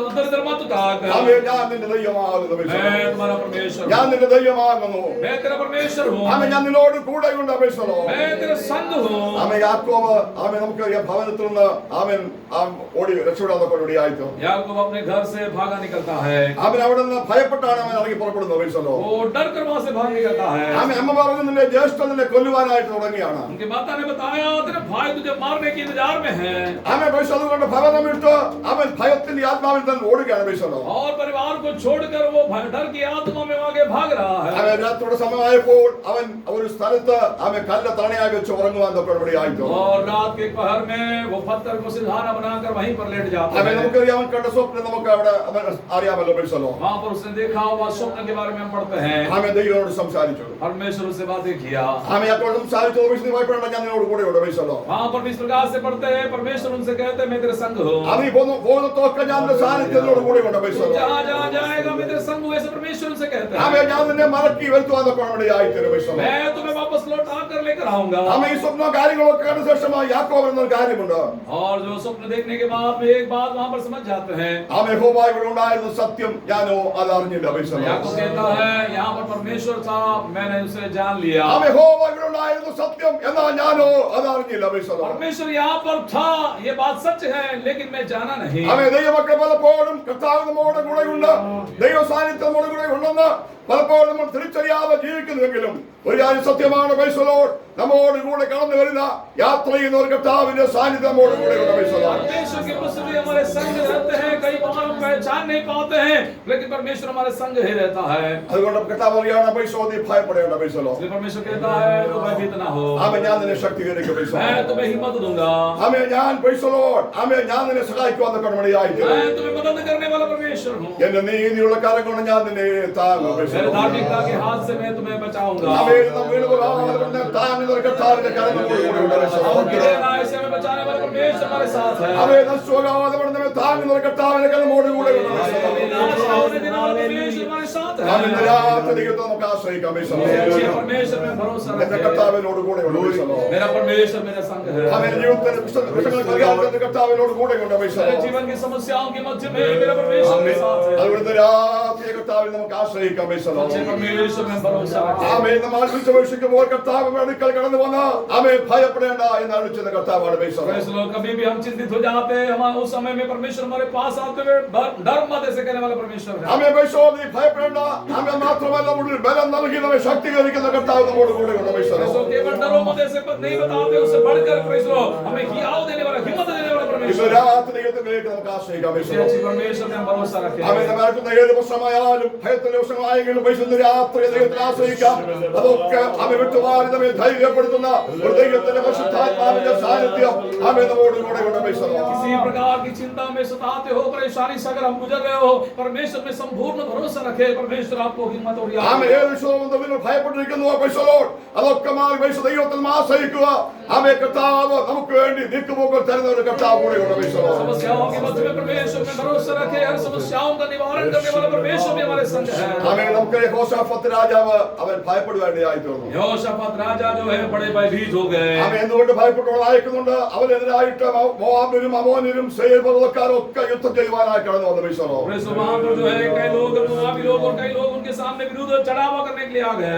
उधर इधर मत ताक, ആമേൻ. ഞാൻ നിന്റെ ദൈവമാകുന്നു. പ്രൈസ് ദി मैं ലോർഡ്. तुम्हारा परमेश्वर ഞാൻ हूँ, നിന്റെ ദൈവമാകുന്നു. मैं तेरा परमेश्वर हूँ, ആമേൻ. ഞാൻ നിന്നോട് കൂടെയുണ്ട്. Praise the Lord. मैं तेरा संग हूँ। ആമേൻ. യാക്കോബ് ആമേൻ നമുക്കറിയാം ഭവനത്തിൽ നിന്ന് ആമേൻ ഓടി രക്ഷപ്പെടാതെ ഓടിയായിട്ടോ. याकूब अपने घर से भागा निकलता है, ആമേൻ. അവിടെ നിന്ന് ഭയപ്പെട്ടാണ് അവൻ ഇറങ്ങി പുറപ്പെടുന്നത്. Price the Lord. वो डर कर वहां से भाग निकलता कहता है। ആമേ അമ്മ പറഞ്ഞു നിന്റെ ജ്യേഷ്ഠൻ നിന്നെ കൊല്ലുവാനായിട്ട് തുടങ്ങിയാണ്. उनकी माता ने बताया तेरे भाई तुझे मारने के इंतजार में है। ആമേ പൈസ അതുകൊണ്ട് ഭവനം വിട്ട് അവൻ ഭയത്തിന്റെ ആത്മാവിൽ തന്നെ ഓടുകയാണ് പൈസ. और परिवार को छोड़कर वो डर की आत्मा में आगे भाग रहा है। അവൻ രാത്രിയുടെ സമയമായപ്പോൾ അവൻ ഒരു സ്ഥലത്ത് അവൻ കല്ല് തണയായി വെച്ച് ഉറങ്ങുവാൻ തൊട്ടടുപടിയായിട്ട്. और रात के पहर में वो पत्थर को सिरहाना बनाकर वहीं पर लेट जाता അവൻ है। നമുക്കറിയാം അവൻ കണ്ട സ്വപ്നം നമുക്ക് അവിടെ അവൻ അറിയാമല്ലോ പൈസ. वहां पर उसने देखा हुआ स्वप्न के बारे में हम पढ़ते हैं। ആമേ ദൈവത്തോട് സംസാരിച്ചു. परमेश्वर उससे बातें किया। ആമേ അപ്പോൾ സംസാരിച്ചു പൈസ ഭയപ്പെടേണ്ട ഞാൻ നിന്നോട് കൂടെ ഉണ്ട് പൈസ. वहां पर इस प्रकार से पढ़ते हैं परमेश्वर उनसे कहते हैं मैं तेरे संग हूं। അവൻ പോകുന്നതൊക്കെ ഞാൻ നിന്റെ സാന്നിധ്യത്തോട് കൂടെ ഉണ്ട് പൈസ. जहां जहां जाएगा मैं तेरे संग हूं ऐसे परमेश्वर उनसे कहते हैं। ആമേ ഞാൻ നിന്നെ മടക്കി വരുത്തുവാൻ തൊട്ടടുപടിയായിട്ട് പൈസ. मैं तुम्हें वापस लौटा कर लेकर आऊंगा। ആമേ ഈ സ്വപ്ന കാര്യങ്ങളൊക്കെ കണ്ട ശേഷമായി യാക്കോബ് എന്നൊരു കാര്യമുണ്ട്. और जो स्वप्न देखने के बाद में एक बात वहां पर समझ जाते हैं। ആമേ യഹോവ ഇവിടെ ഉണ്ടായിരുന്ന സത്യം ഞാനോ അത് അറിഞ്ഞില്ല പൈസ. याकूब कहता है यहाँ पर परमेश्वर था मैंने उसे जान लिया। ആമേ യഹോവ ഇവിടെ ഉണ്ടായിരുന്ന സത്യം എന്നാൽ ഞാനോ അത് അറിഞ്ഞില്ല പൈസ. परमेश्वर यहाँ पर था ये बात सच है लेकिन मैं जाना नहीं। ആമേ ദൈവമക്കൾ പലപ്പോഴും കർത്താവ് നമ്മോട് കൂടെയുണ്ട്, ദൈവ സാന്നിധ്യം നമ്മോട് കൂടെ ഉണ്ടെന്ന് പലപ്പോഴും നമ്മൾ തിരിച്ചറിയാതെ ജീവിക്കുന്നുവെങ്കിലും ഒരു കാര്യം സത്യമാണ് പൈസലോട് നമ്മോട് കൂടെ കടന്നു വരുന്ന യാത്ര ചെയ്യുന്ന ഒരു കർത്താവിന്റെ സാന്നിധ്യം നമ്മോട് കൂടെയുണ്ട് പൈസലോട്. परमेश्वर की उपस्थिति हमारे संग रहते हैं। कई बार हम पहचान नहीं पाते हैं लेकिन परमेश्वर हमारे संग ही रहता है। അതുകൊണ്ട് കർത്താവ് അറിയാണ് പൈസോ നീ ഭയപ്പെടേണ്ട പൈസലോ. इसलिए परमेश्वर कहता है तो भयभीत ना हो, ആമേ ഞാൻ നിന്നെ ശക്തീകരിക്കും പൈസ. मैं तुम्हें हिम्मत दूंगा। ആമേ ഞാൻ പൈസലോട് ആമേ ഞാൻ നിന്നെ സഹായിക്കുവാൻ കടമടിയായിട്ട് मैं तुम्हें मदद करने वाला परमेश्वर हूँ। എന്റെ നീതിയുള്ള കരം കൊണ്ട് ഞാൻ നിന്നെ താങ്ങും പൈസ. मेरे धार्मिकता के हाथ से मैं तुम्हें बचाऊंगा। ആമേ നമ്മൾ വീണുപോകാതെ താങ്ങുന്ന ഒരു കർത്താവിന്റെ കരം നമ്മോട് കൂടെയുണ്ട് പൈസ. और गिरे ना ऐसे में बचाने वाला परमेश्वर हमारे साथ है। ആമേ നഷ്ടമാകാതെ നമ്മെ താങ്ങുന്ന ഒരു കർത്താവിന്റെ കരം നമ്മോട് കൂടെയുണ്ട് പൈസ. विनाश होने देने वाला परमेश्वर हमारे साथ ആമേ है। രാത്രി ദൈവത്തെ നമുക്ക് ആശ്രയിക്കാം പൈസ. परमेश्वर में भरोसा എന്റെ रखें। കർത്താവിനോട് കൂടെയുണ്ട് പൈസ. मेरा परमेश्वर मेरा संग है। ആമേ ജീവിതത്തിന്റെ വിഷയങ്ങൾ പരിഹാരത്തിന്റെ കർത്താവിനോട് കൂടെയുണ്ട് പൈസ. मेरे जीवन की समस्याओं के मध्य में मेरा परमेश्वर मेरे साथ है। അതുകൊണ്ട് രാത്രി കർത്താവിൽ നമുക്ക് ആശ്രയിക്കാം പൈസ. सच्चे परमेश्वर में भरोसा रखें। ആമേ നമ്മൾ വിളിച്ചപേക്ഷിക്കുമ്പോൾ കർത്താവ് അടുക്കൽ കടന്നു വന്ന് ആമേ ഭയപ്പെടേണ്ട എന്നാണ് വിളിച്ചത് കർത്താവാണ് പൈസ. Praise Lord. कभी भी हम चिंतित हो जाते हैं हम उस समय में परमेश्वर हमारे पास आते हुए डर मत ऐसे कहने वाला परमेश्वर है। ആമേ പൈസ നീ ഭയപ്പെടേണ്ട ആമേ മാത്രമല്ല ഉള്ളിൽ ബലം നൽകി നമ്മെ ശക്തീകരിക്കുന്ന കർത്താവ് നമ്മോട് കൂടെയുണ്ട് പൈസ. Praise Lord. केवल डरो मत ऐसे नहीं बताते उससे बढ़कर प्रेज़ लॉर्ड हमें हियाव देने वाला हिम्मत देने वाला ഇന്ന് परमेश्वर है। രാത്രി ദൈവത്തിലേക്ക് നമുക്ക് ആശ്രയിക്കാം പൈസ. सच्चे परमेश्वर में भरोसा रखें। ആമേ നമ്മൾക്കുന്ന ഏത് പ്രശ്നമായാലും ഭയത്തിന്റെ പ്രശ്നമായെങ്കിലും പൈസ ഇന്ന് രാത്രി ദൈവത്തിൽ ആശ്രയിക്കാം. അതൊക്കെ ആമേ വിട്ടുമാറി നമ്മെ ധൈര്യപ്പെടുത്തുന്ന ഒരു ദൈവത്തിന്റെ പരിശുദ്ധാത്മാവിന്റെ സാന്നിധ്യം ആമേ നമ്മോട് കൂടെയുണ്ട് പൈസ. किसी प्रकार की चिंता में सताते हो परेशानी से अगर हम गुजर रहे हो परमेश्वर में संपूर्ण भरोसा रखे। परमेश्वर आपको हिम्मत और ആമേ ഏത് വിഷയവും നിങ്ങൾ ഭയപ്പെട്ടിരിക്കുന്നുവോ പൈസലോട് അതൊക്കെ മാറി പൈസ ദൈവത്തിൽ ആശ്രയിക്കുക. ആമേ കർത്താവ് നമുക്ക് വേണ്ടി നീക്കുപോക്കൾ തരുന്ന ഒരു കർത്താവ് കൂടെയുണ്ട് പൈസ. समस्याओं के मध्य में परमेश्वर में भरोसा रखे। हर समस्याओं का निवारण करने वाला परमेश्वर भी हमारे संग है। ആമേ നമുക്ക് യഹോശാഫത്ത് രാജാവ് അവൻ ഭയപ്പെടുവാനിടയായി തീർന്നു. यहोशाफात राजा जो है बड़े भयभीत हो गए। ആമേ എന്തുകൊണ്ട് ഭയപ്പെട്ടുകൊണ്ട് അയക്കുന്നുണ്ട്? അവനെതിരായിട്ട് മോവാബിനും അമോനിനും സെയീർ പർവ്വതക്കാരും ഒക്കെ യുദ്ധം ചെയ്യുവാനായി കടന്നു വന്ന പൈസ. वहां पर जो है कई लोग मोआबी लोग और कई लोग उनके सामने विरुद्ध चढ़ावा करने के लिए आ गए।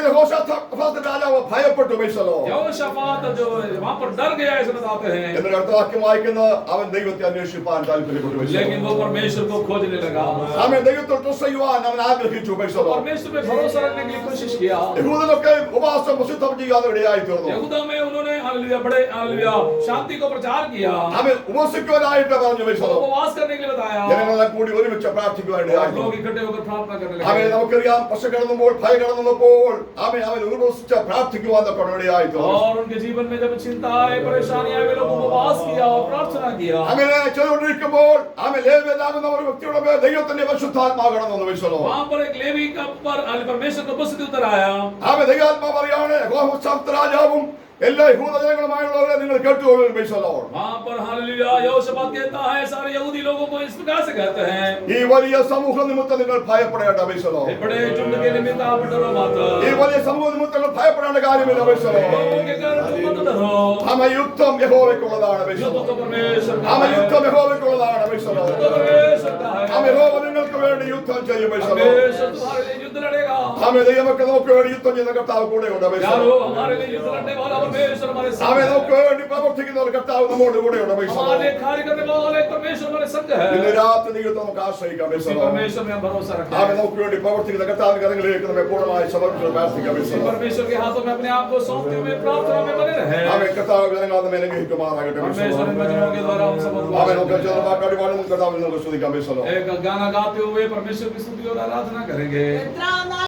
യഹോശാഫത്ത് രാജാവ് ഭയപ്പെട്ടു പൈസ. यहोशाफात जो है वहां पर डर गया ऐसे बताते हैं। എന്നൊരു അർത്ഥവാക്യം വായിക്കുന്ന അവൻ ദൈവത്തെ അന്വേഷിപ്പാൻ താല്പര്യപ്പെട്ടു പൈസ. लेकिन वो परमेश्वर को खोजने लगा। ആമേ ദൈവത്തോട് ട്രസ്റ്റ് ചെയ്യുവാൻ അവൻ ആഗ്രഹിച്ചു പൈസ. परमेश्वर पे भरोसा रखने के लिए कोशिश किया। യഹൂദനൊക്കെ ഉപവാസം പ്രസിദ്ധം ചെയ്യാതെ ഇടയായി തീർന്നു. यहूदा में उन्होंने हालेलुया बड़े हालेलुया शांति को प्रचार किया। ആമേ ഉപവസിക്കുവാനായിട്ട് പറഞ്ഞു പൈസ. उपवास करने के लिए बताया। ജനങ്ങളെല്ലാം കൂടി ഒരുമിച്ച് പ്രാർത്ഥിക്കുവാൻ ഇടയായി लोग തീർന്നു. इकट्ठे होकर प्रार्थना करने ആമേ लगे। നമുക്കറിയാം പ്രശ്നം കടന്നുമ്പോൾ ഭയം കടന്നപ്പോൾ ആമേ അവൻ ഉപവസിച്ച് പ്രാർത്ഥിക്കുവാൻ ഇടയായി തീർന്നു. और उनके जीवन में जब चिंता आए परेशानी आए वे लोग उपवास किया और प्रार्थना किया। അങ്ങനെ ചെയ്തുകൊണ്ടിരിക്കുമ്പോൾ ആമേ ലേവ്യനാകുന്ന ഒരു വ്യക്തിയുടെ മേൽ ദൈവത്തിന്റെ പരിശുദ്ധാത്മാവ് കടന്നു വന്നു പൈസ. वहां पर एक लेवी का पर परमेश्वर का उपस्थिति उतर आया। ആമേ ദൈവാത്മാവ് പറയാണ് യഹോശാഫത്ത് രാജാവും എല്ലാ യഹൂദ ജനങ്ങളുമായുള്ളവരെ നിങ്ങൾ കേട്ടുകൊള്ളുവിൻ പൈസ. वहां पर हालेलुया यहोशाफात कहता है सारे यहूदी लोगों को इस प्रकार से कहते हैं ഈ വലിയ സമൂഹ നിമിത്തം നിങ്ങൾ ഭയപ്പെടേണ്ട പൈസ. बड़े झुंड के निमित्त आप डरो मत। ഈ വലിയ സമൂഹ നിമിത്തം നിങ്ങൾ ഭയപ്പെടേണ്ട കാര്യമില്ല പൈസ. लोगों के कारण तुम मत डरो। ആമേ യുദ്ധം യഹോവയ്ക്കുള്ളതാണ് പൈസ. युद्ध तो परमेश्वर का ആമേ है। യുദ്ധം യഹോവയ്ക്കുള്ളതാണ് പൈസ. युद्ध तो परमेश्वर का है। ആമേ യഹോവ നിങ്ങൾക്ക് വേണ്ടി യുദ്ധം ചെയ്യും പൈസ. परमेश्वर तुम्हारे लिए युद्ध लड़ेगा। ആമേ ദൈവമക്കൾ നമുക്ക് വേണ്ടി യുദ്ധം ചെയ്യുന്ന കർത്താവ് കൂടെയുണ്ട് പൈസ. यारो हमारे लिए युद्ध लड़ने वाला परमेश्वर हमारे संग ആമേൻ है। നമുക്ക് വേണ്ടി പ്രവർത്തിക്കുന്ന ഒരു കർത്താവ് നമ്മോട് കൂടെയുണ്ട് പ്രൈസ് ദി हमारे ലോർഡ് कार्य करने वाले परमेश्वर हमारे संग ഇന്ന് है। രാത്രി ദൈവത്തെ നമുക്ക് ആശ്രയിക്കാം പ്രൈസ് इसी ദി ലോർഡ് परमेश्वर में हम भरोसा रखें। ആമേൻ നമുക്ക് വേണ്ടി പ്രവർത്തിക്കുന്ന കർത്താവിന്റെ കരങ്ങളിലേക്ക് നമ്മെ പൂർണ്ണമായി സമർപ്പിച്ച് പ്രാർത്ഥിക്കാം പ്രൈസ് ദി इसी ലോർഡ് परमेश्वर के हाथों में अपने आप को सौंपते हुए प्रार्थना में बने रहे। ആമേൻ കർത്താവ് ജനങ്ങളെ നമ്മെ അനുഗ്രഹിക്കുമാറാകട്ടെ പ്രൈസ് ദി परमेश्वर इन ലോർഡ് वचनों के द्वारा हम सबको ആമേൻ നമുക്ക് ചെറുതാക്കാടി പാടും കർത്താവിനെ നമുക്ക് സ്തുതിക്കാം പ്രൈസ് ദി ലോർഡ് एक गाना गाते हुए परमेश्वर की स्तुति और आराधना करेंगे। എത്ര